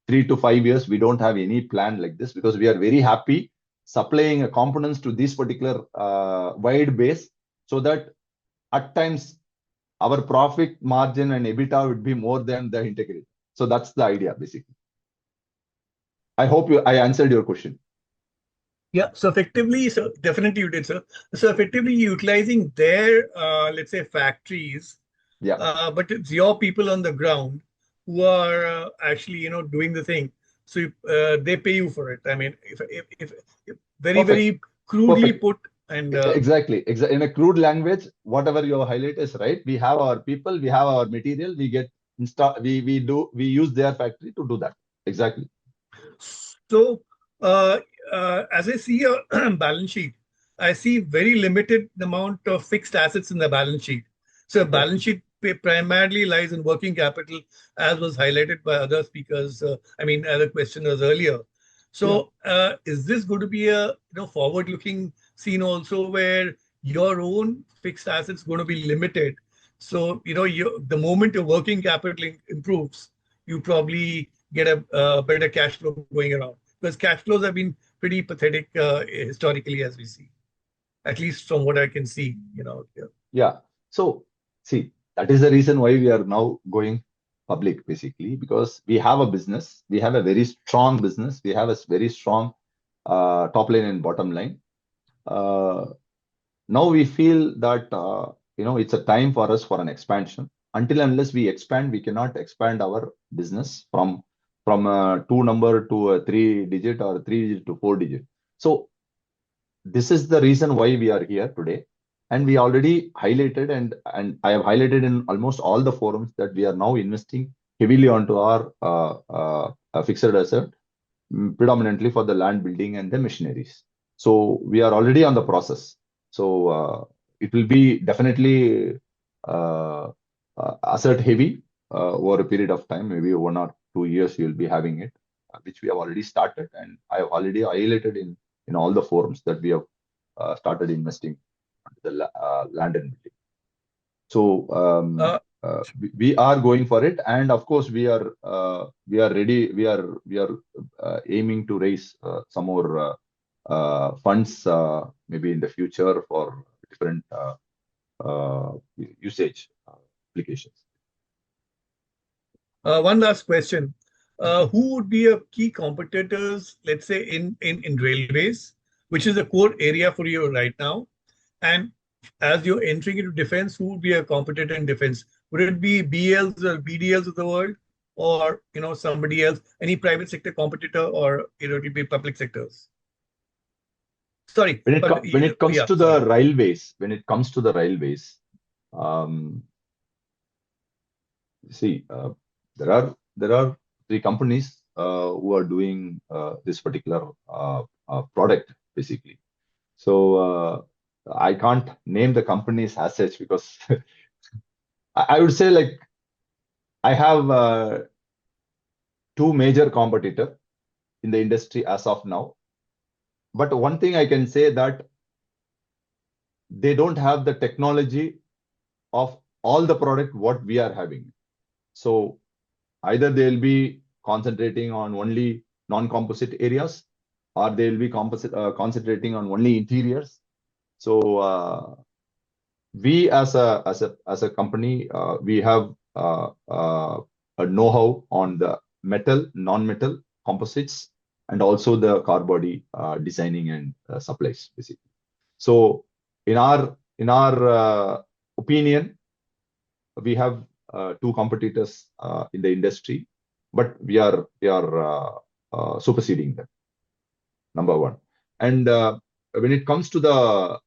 3 to 5 years, we don't have any plan like this, because we are very happy supplying components to this particular wide base, so that at times our profit margin and EBITDA would be more than the integrator. So that's the idea, basically. I hope I answered your question. Yeah, so effectively, so definitely you did, sir. So effectively utilizing their, let's say, factories, Yeah, but it's your people on the ground who are actually, doing the thing. So they pay you for it. I mean, if very, perfect. very crudely Perfect. put, and Exactly. In a crude language, whatever you highlight is right. We have our people, we have our material, we get we use their factory to do that. Exactly. so as I see your balance sheet, I see very limited amount of fixed assets in the balance sheet. So Okay. balance sheet primarily lies in working capital, as was highlighted by other speakers. I mean, other questioners earlier. So is this going to be a forward-looking scene also, where your own fixed assets going to be limited? So the moment your working capital improves, you probably get a better cash flow going around, because cash flows have been pretty pathetic historically, as we see, at least from what I can see. Yeah. Yeah. So see, that is the reason why we are now going public, basically, because we have a business, we have a very strong business, we have a very strong top line and bottom line. Now we feel that it's a time for us for an expansion. Until unless we expand, we cannot expand our business from a 2 number to a 3 digit, or 3 digit to 4 digit. So this is the reason why we are here today. And we already highlighted, and I have highlighted in almost all the forums, that we are now investing heavily onto our fixed asset, predominantly for the land building and the machineries. So we are already on the process. So it will be definitely asset heavy over a period of time, maybe 1 or 2 years you will be having it, which we have already started, and I have already highlighted in all the forums that we have started investing into the land and building. So we are going for it, and of course we are ready. We are aiming to raise some more funds, maybe in the future, for different usage applications. One last question. Who would be a key competitors, let's say, in railways, which is a core area for you right now? And as you're entering into defense, who would be a competitor in defense? Would it be BLs or BDLs of the world, or somebody else, any private sector competitor, or it will be public sectors? Sorry, When it comes yeah, to sorry. the railways, see, there are 3 companies who are doing this particular product, basically. So I can't name the companies as such, because I would say, like, I have 2 major competitors in the industry as of now. But one thing I can say, that they don't have the technology of all the product what we are having. So either they'll be concentrating on only non-composite areas, or they'll be concentrating on only interiors. So we as a company, we have a know-how on the metal, non-metal composites, and also the car body designing and supplies, basically. So in our opinion, we have two competitors in the industry, but we are superseding them. Number one. And when it comes to the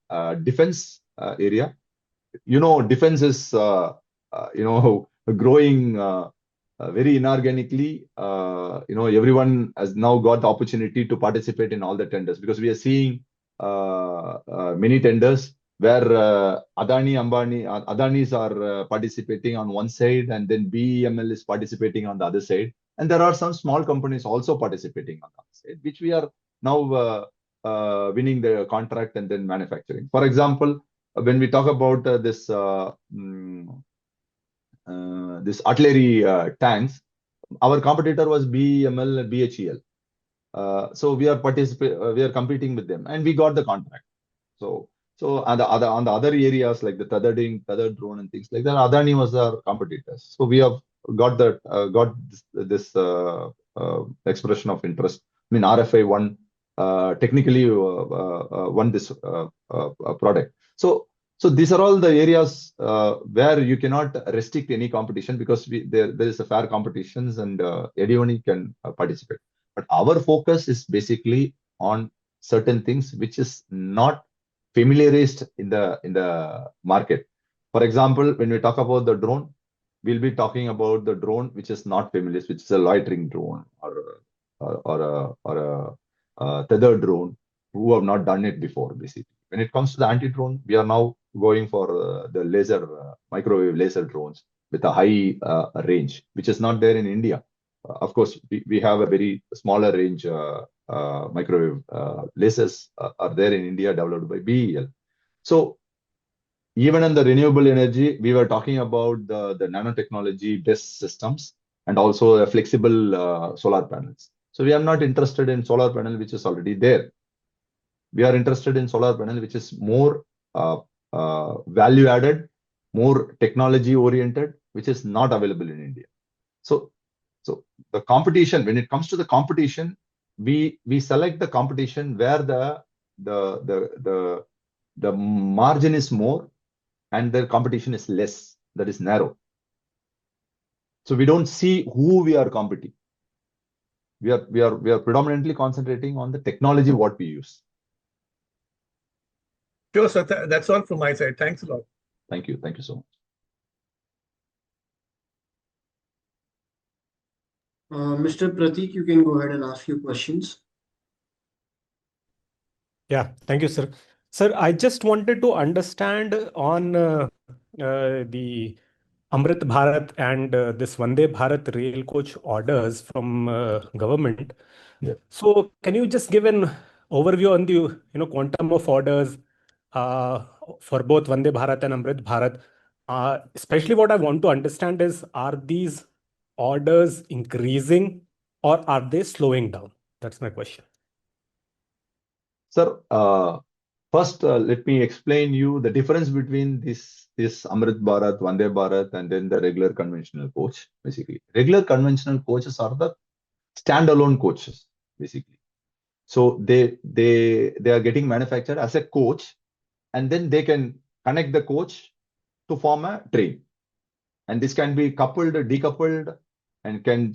defense area, defense is growing very inorganically. Everyone has now got the opportunity to participate in all the tenders, because we are seeing many tenders where Adanis are participating on one side, and then BEML is participating on the other side. And there are some small companies also participating on the other side, which we are now winning the contract and then manufacturing. For example, when we talk about this artillery tanks, our competitor was BEML, BHEL. So we are competing with them, and we got the contract. So on the other areas like the tethered drone and things like that, Adani was our competitors. So we have got this expression of interest. I mean, RFI won technically won this product. So these are all the areas where you cannot restrict any competition, because there is a fair competitions, and anyone can participate. But our focus is basically on certain things which is not familiarized in the market. For example, when we talk about the drone, we'll be talking about the drone which is not familiar, which is a loitering drone or a tethered drone, who have not done it before, basically. When it comes to the anti-drone, we are now going for the microwave laser drones with a high range, which is not there in India. Of course, we have a very smaller range microwave lasers are there in India, developed by BEL. So even in the renewable energy, we were talking about the nanotechnology based systems, and also the flexible solar panels. So we are not interested in solar panel which is already there. We are interested in solar panel which is more value added, more technology oriented, which is not available in India. So the competition, when it comes to the competition, we select the competition where the margin is more and the competition is less, that is narrow. So we don't see who we are competing. We are predominantly concentrating on the technology what we use. Sure, sir. That's all from my side. Thanks a lot. Thank you so much. Mr. Pratik, you can go ahead and ask your questions. Yeah, thank you, sir. Sir, I just wanted to understand on the Amrit Bharat and this Vande Bharat rail coach orders from government. Yeah. So can you just give an overview on the quantum of orders for both Vande Bharat and Amrit Bharat? Especially what I want to understand is, are these orders increasing or are they slowing down? That's my question. Sir, first let me explain you the difference between this Amrit Bharat, Vande Bharat, and then the regular conventional coach. Basically, regular conventional coaches are the standalone coaches, basically. So they are getting manufactured as a coach, and then they can connect the coach to form a train, and this can be coupled, decoupled, and can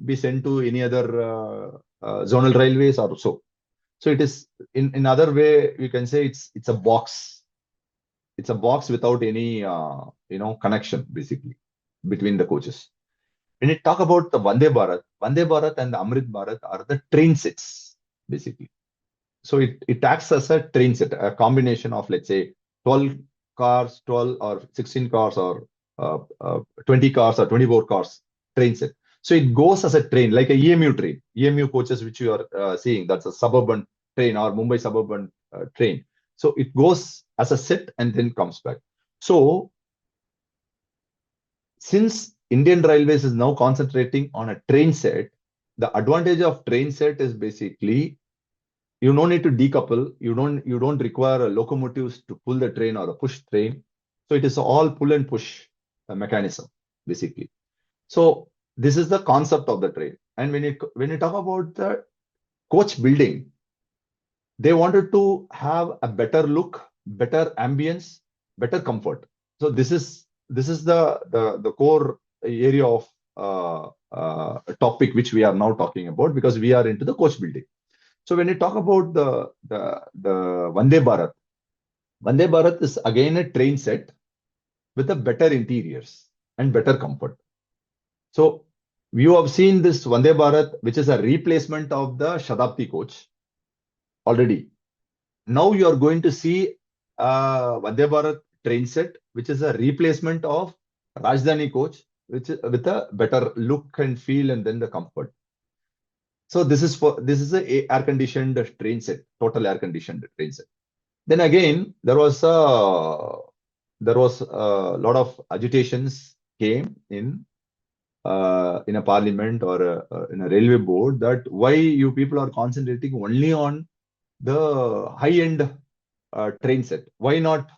be sent to any other zonal railways or so. So it is in other way you can say it's a box. It's a box without any connection, basically, between the coaches. When you talk about the Vande Bharat and the Amrit Bharat are the train sets, basically. So it acts as a train set, a combination of, let's say, 12 cars, 12 or 16 cars, or 20 cars or 24 cars train set. So it goes as a train, like a EMU train, EMU coaches, which you are seeing, that's a suburban train or Mumbai suburban train. So it goes as a set and then comes back. So since Indian Railways is now concentrating on a train set, the advantage of train set is basically you don't need to decouple. You don't require locomotives to pull the train or a push train. So it is all pull and push mechanism, basically. So this is the concept of the train. And when you talk about the coach building, they wanted to have a better look, better ambience, better comfort. So this is the core area of topic which we are now talking about, because we are into the coach building. So when you talk about the Vande Bharat is again a train set with a better interiors and better comfort. So you have seen this Vande Bharat, which is a replacement of the Shatabdi coach already. Now you are going to see Vande Bharat train set, which is a replacement of Rajdhani coach, which is with a better look and feel, and then the comfort. So this is a air conditioned train set, total air conditioned train set. Then again, there was a lot of agitations came in a parliament or in a railway board, that why you people are concentrating only on the high end train set. Why not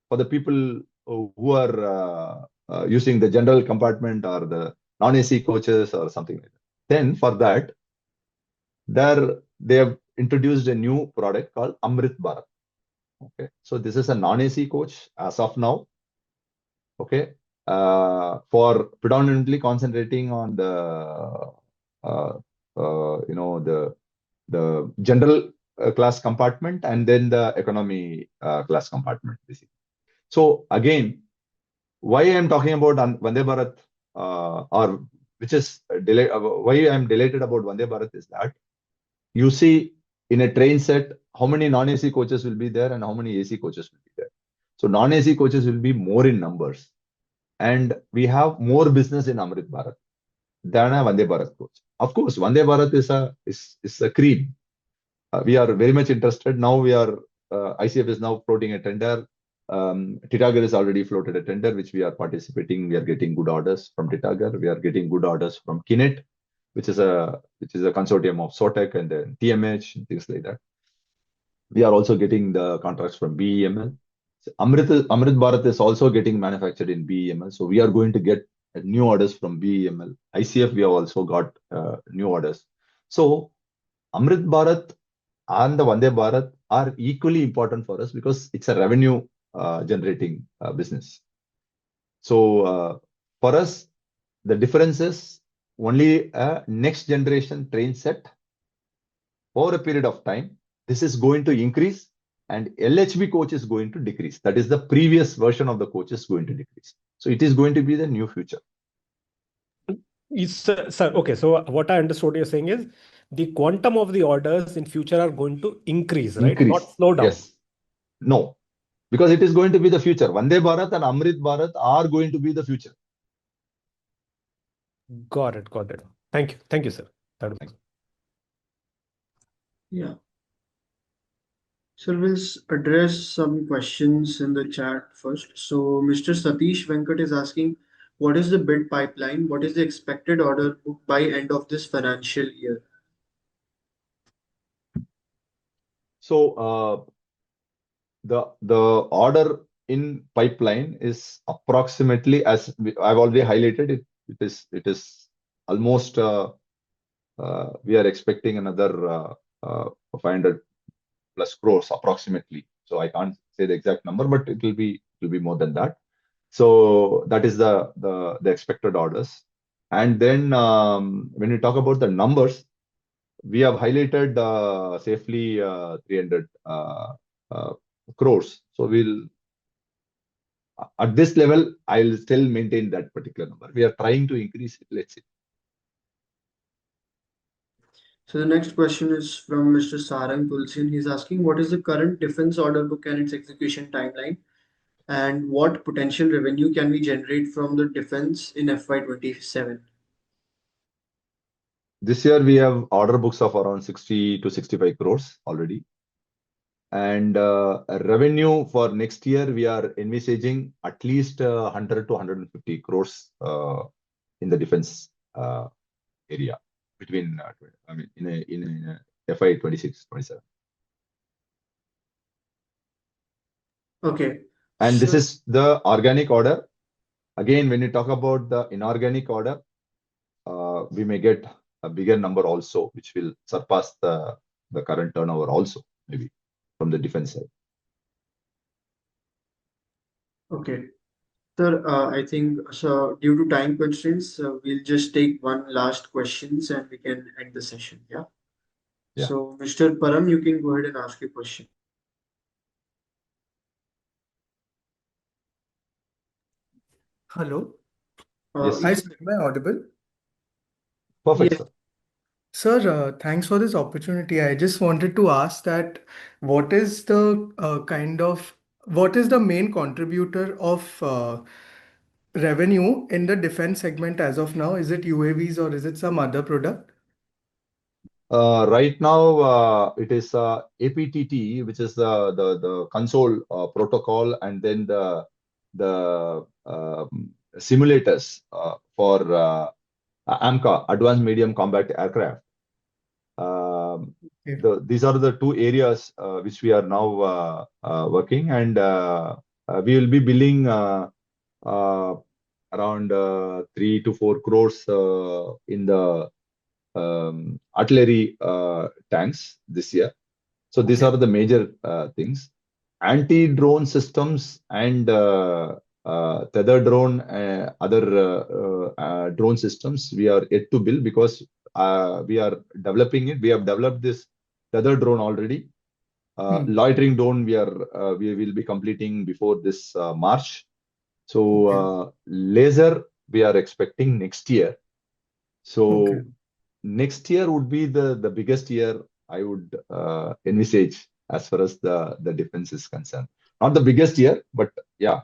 for the people who are using the general compartment or the non-AC coaches or something like that? Then for that, they have introduced a new product called Amrit Bharat. Okay, so this is a non-AC coach as of now. Okay, for predominantly concentrating on the the general class compartment and then the economy class compartment, basically. So again, why I'm talking about Vande Bharat, or which is why I'm delighted about Vande Bharat is that you see in a train set how many non-AC coaches will be there and how many AC coaches will be there. So non-AC coaches will be more in numbers, and we have more business in Amrit Bharat than a Vande Bharat coach. Of course, Vande Bharat is a cream. We are very much interested. Now ICF is now floating a tender. Titagar has already floated a tender, which we are participating. We are getting good orders from Titagar. We are getting good orders from Kinet, which is a consortium of Sotec and then TMH and things like that. We are also getting the contracts from BEML. So Amrit Bharat is also getting manufactured in BEML. So we are going to get new orders from BEML. ICF, we have also got new orders. So Amrit Bharat and the Vande Bharat are equally important for us because it's a revenue generating business. So for us, the difference is only a next generation train set over a period of time. This is going to increase, and LHB coach is going to decrease. That is the previous version of the coach is going to decrease. So it is going to be the new future. Sir, okay. So what I understood you're saying is the quantum of the orders in future are going to increase, right? Not slow down. Yes. No, because it is going to be the future. Vande Bharat and Amrit Bharat are going to be the future. Got it. Got it. Thank you, sir. Yeah. So we'll address some questions in the chat first. So Mr. Satish Venkat is asking, what is the bid pipeline? What is the expected order book by end of this financial year? So the order in pipeline is approximately, as I've already highlighted it. It is almost we are expecting another 500 plus crores approximately. So I can't say the exact number, but it will be more than that. So that is the expected orders. And then when you talk about the numbers, we have highlighted safely 300 crores. So we'll at this level, I'll still maintain that particular number. We are trying to increase it. Let's see. So the next question is from Mr. Sarang Tulsin. He's asking, what is the current defense order book and its execution timeline? And what potential revenue can we generate from the defense in FY27? This year, we have order books of around 60 to 65 crores already. And revenue for next year, we are envisaging at least 100 to 150 crores in the defense area between, in FY 26-27. Okay. And this is the organic order. Again, when you talk about the inorganic order, we may get a bigger number also, which will surpass the current turnover also. maybe from the defense side. Okay. Sir, I think so. Due to time constraints, we'll just take one last questions and we can end the session. Yeah. Yeah. So, Mr. Param, you can go ahead and ask your question. Hello. Yes, Hi, Yes. sir. Am I audible? perfect, Yes. sir. Sir, thanks for this opportunity. I just wanted to ask that what is the what is the main contributor of revenue in the defense segment as of now? Is it UAVs or is it some other product? Right now, it is APTT, which is the console protocol, and then the simulators for AMCA, Advanced Medium Combat Aircraft. Okay. These are the two areas which we are now working, and we will be billing uh, around 3 to 4 crores in the artillery tanks this year. So these Okay. are the major things. Anti-drone systems and tether drone, other drone systems, we are yet to build because we are developing it. We have developed this tether drone already. Loitering drone, we will be completing before this March. So Okay. laser, we are expecting next year. Okay. So next year would be the biggest year I would envisage as far as the defense is concerned. Not the biggest year, but yeah,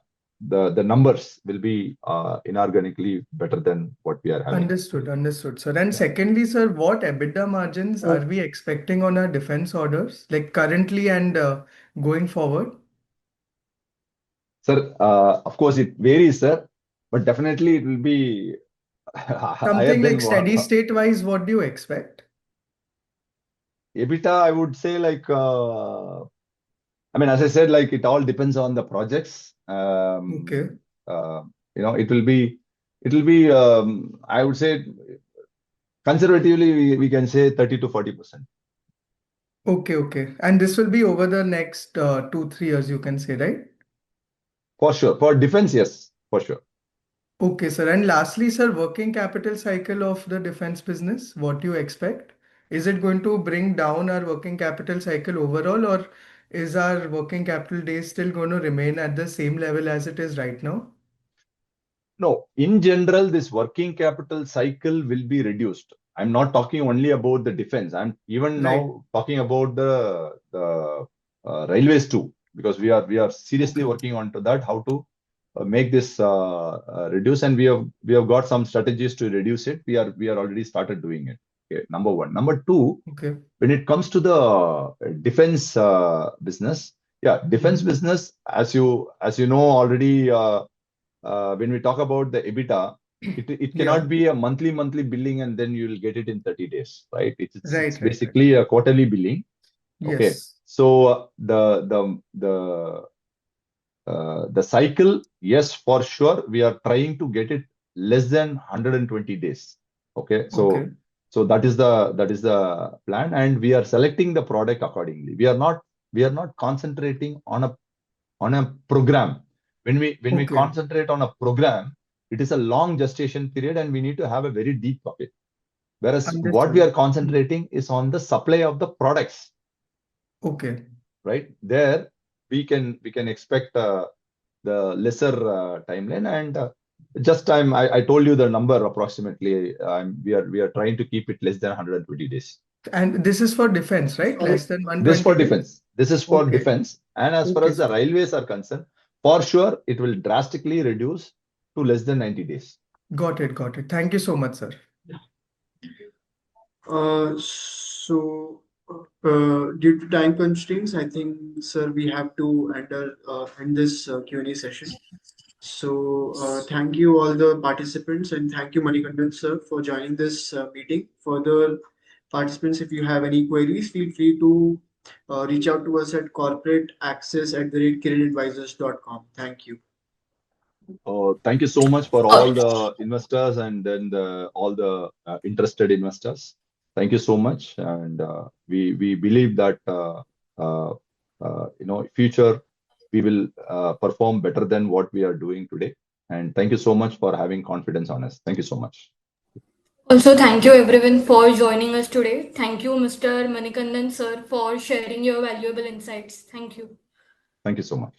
the numbers will be inorganically better than what we are having. Understood. Understood, sir. And Yeah. secondly, sir, what EBITDA margins are we expecting on our defense orders, like currently and going forward? Sir, of course it varies, sir, but definitely it will be higher Something like than steady state wise, what do you expect? EBITDA. I would say like I mean, as I said, like it all depends on the projects. Okay. It will be. I would say conservatively, we can say 30 to 40%. Okay, okay. And this will be over the next 2, 3 years, you can say, right? For sure. For defense, yes, for sure. Okay, sir. And lastly, sir, working capital cycle of the defense business, what do you expect? Is it going to bring down our working capital cycle overall, or is our working capital days still going to remain at the same level as it is right now? No, in general, this working capital cycle will be reduced. I'm not talking only about the defense. I'm even Right. now talking about the railways too, because we are seriously Okay. working on to that, how to make this reduce, and we have got some strategies to reduce it. We are already started doing it. Okay, number one. Number two, Okay. when it comes to the defense business, yeah, defense Mhm. business, as you know already. When we talk about the EBITDA, it Yeah. cannot be a monthly billing and then you will get it in 30 days, right? It's Right, right, right. basically a quarterly billing. Okay. Yes. So the cycle, yes, for sure, we are trying to get it less than 120 days. Okay. Okay. So that is the plan, and we are selecting the product accordingly. We are not concentrating on a program. When we Okay. concentrate on a program, it is a long gestation period and we need to have a very deep pocket. Whereas what we Understood. are concentrating is on the supply of the products, Okay. right? There we can expect the lesser timeline, and I told you the number approximately. We are trying to keep it less than 120 days. And this is for defense, right? Sorry. Less than This 120 for days? defense. This is for Okay. defense. And as far Okay, as the sir. railways are concerned, for sure, it will drastically reduce to less than 90 days. Got it. Got it. Thank you so much, sir. Due to time constraints, I think, sir, we have to end this Q&A session. So, thank you all the participants and thank you Manikandan sir for joining this meeting. Further participants, if you have any queries, feel free to reach out to us at corporateaccess@kirinadvisors.com. Thank you. Thank you so much for all the investors and then all the interested investors. Thank you so much. And we believe that future we will perform better than what we are doing today. And thank you so much for having confidence on us. Thank you so much. Also, thank you everyone for joining us today. Thank you, Mr. Manikandan sir, for sharing your valuable insights. Thank you. Thank you so much.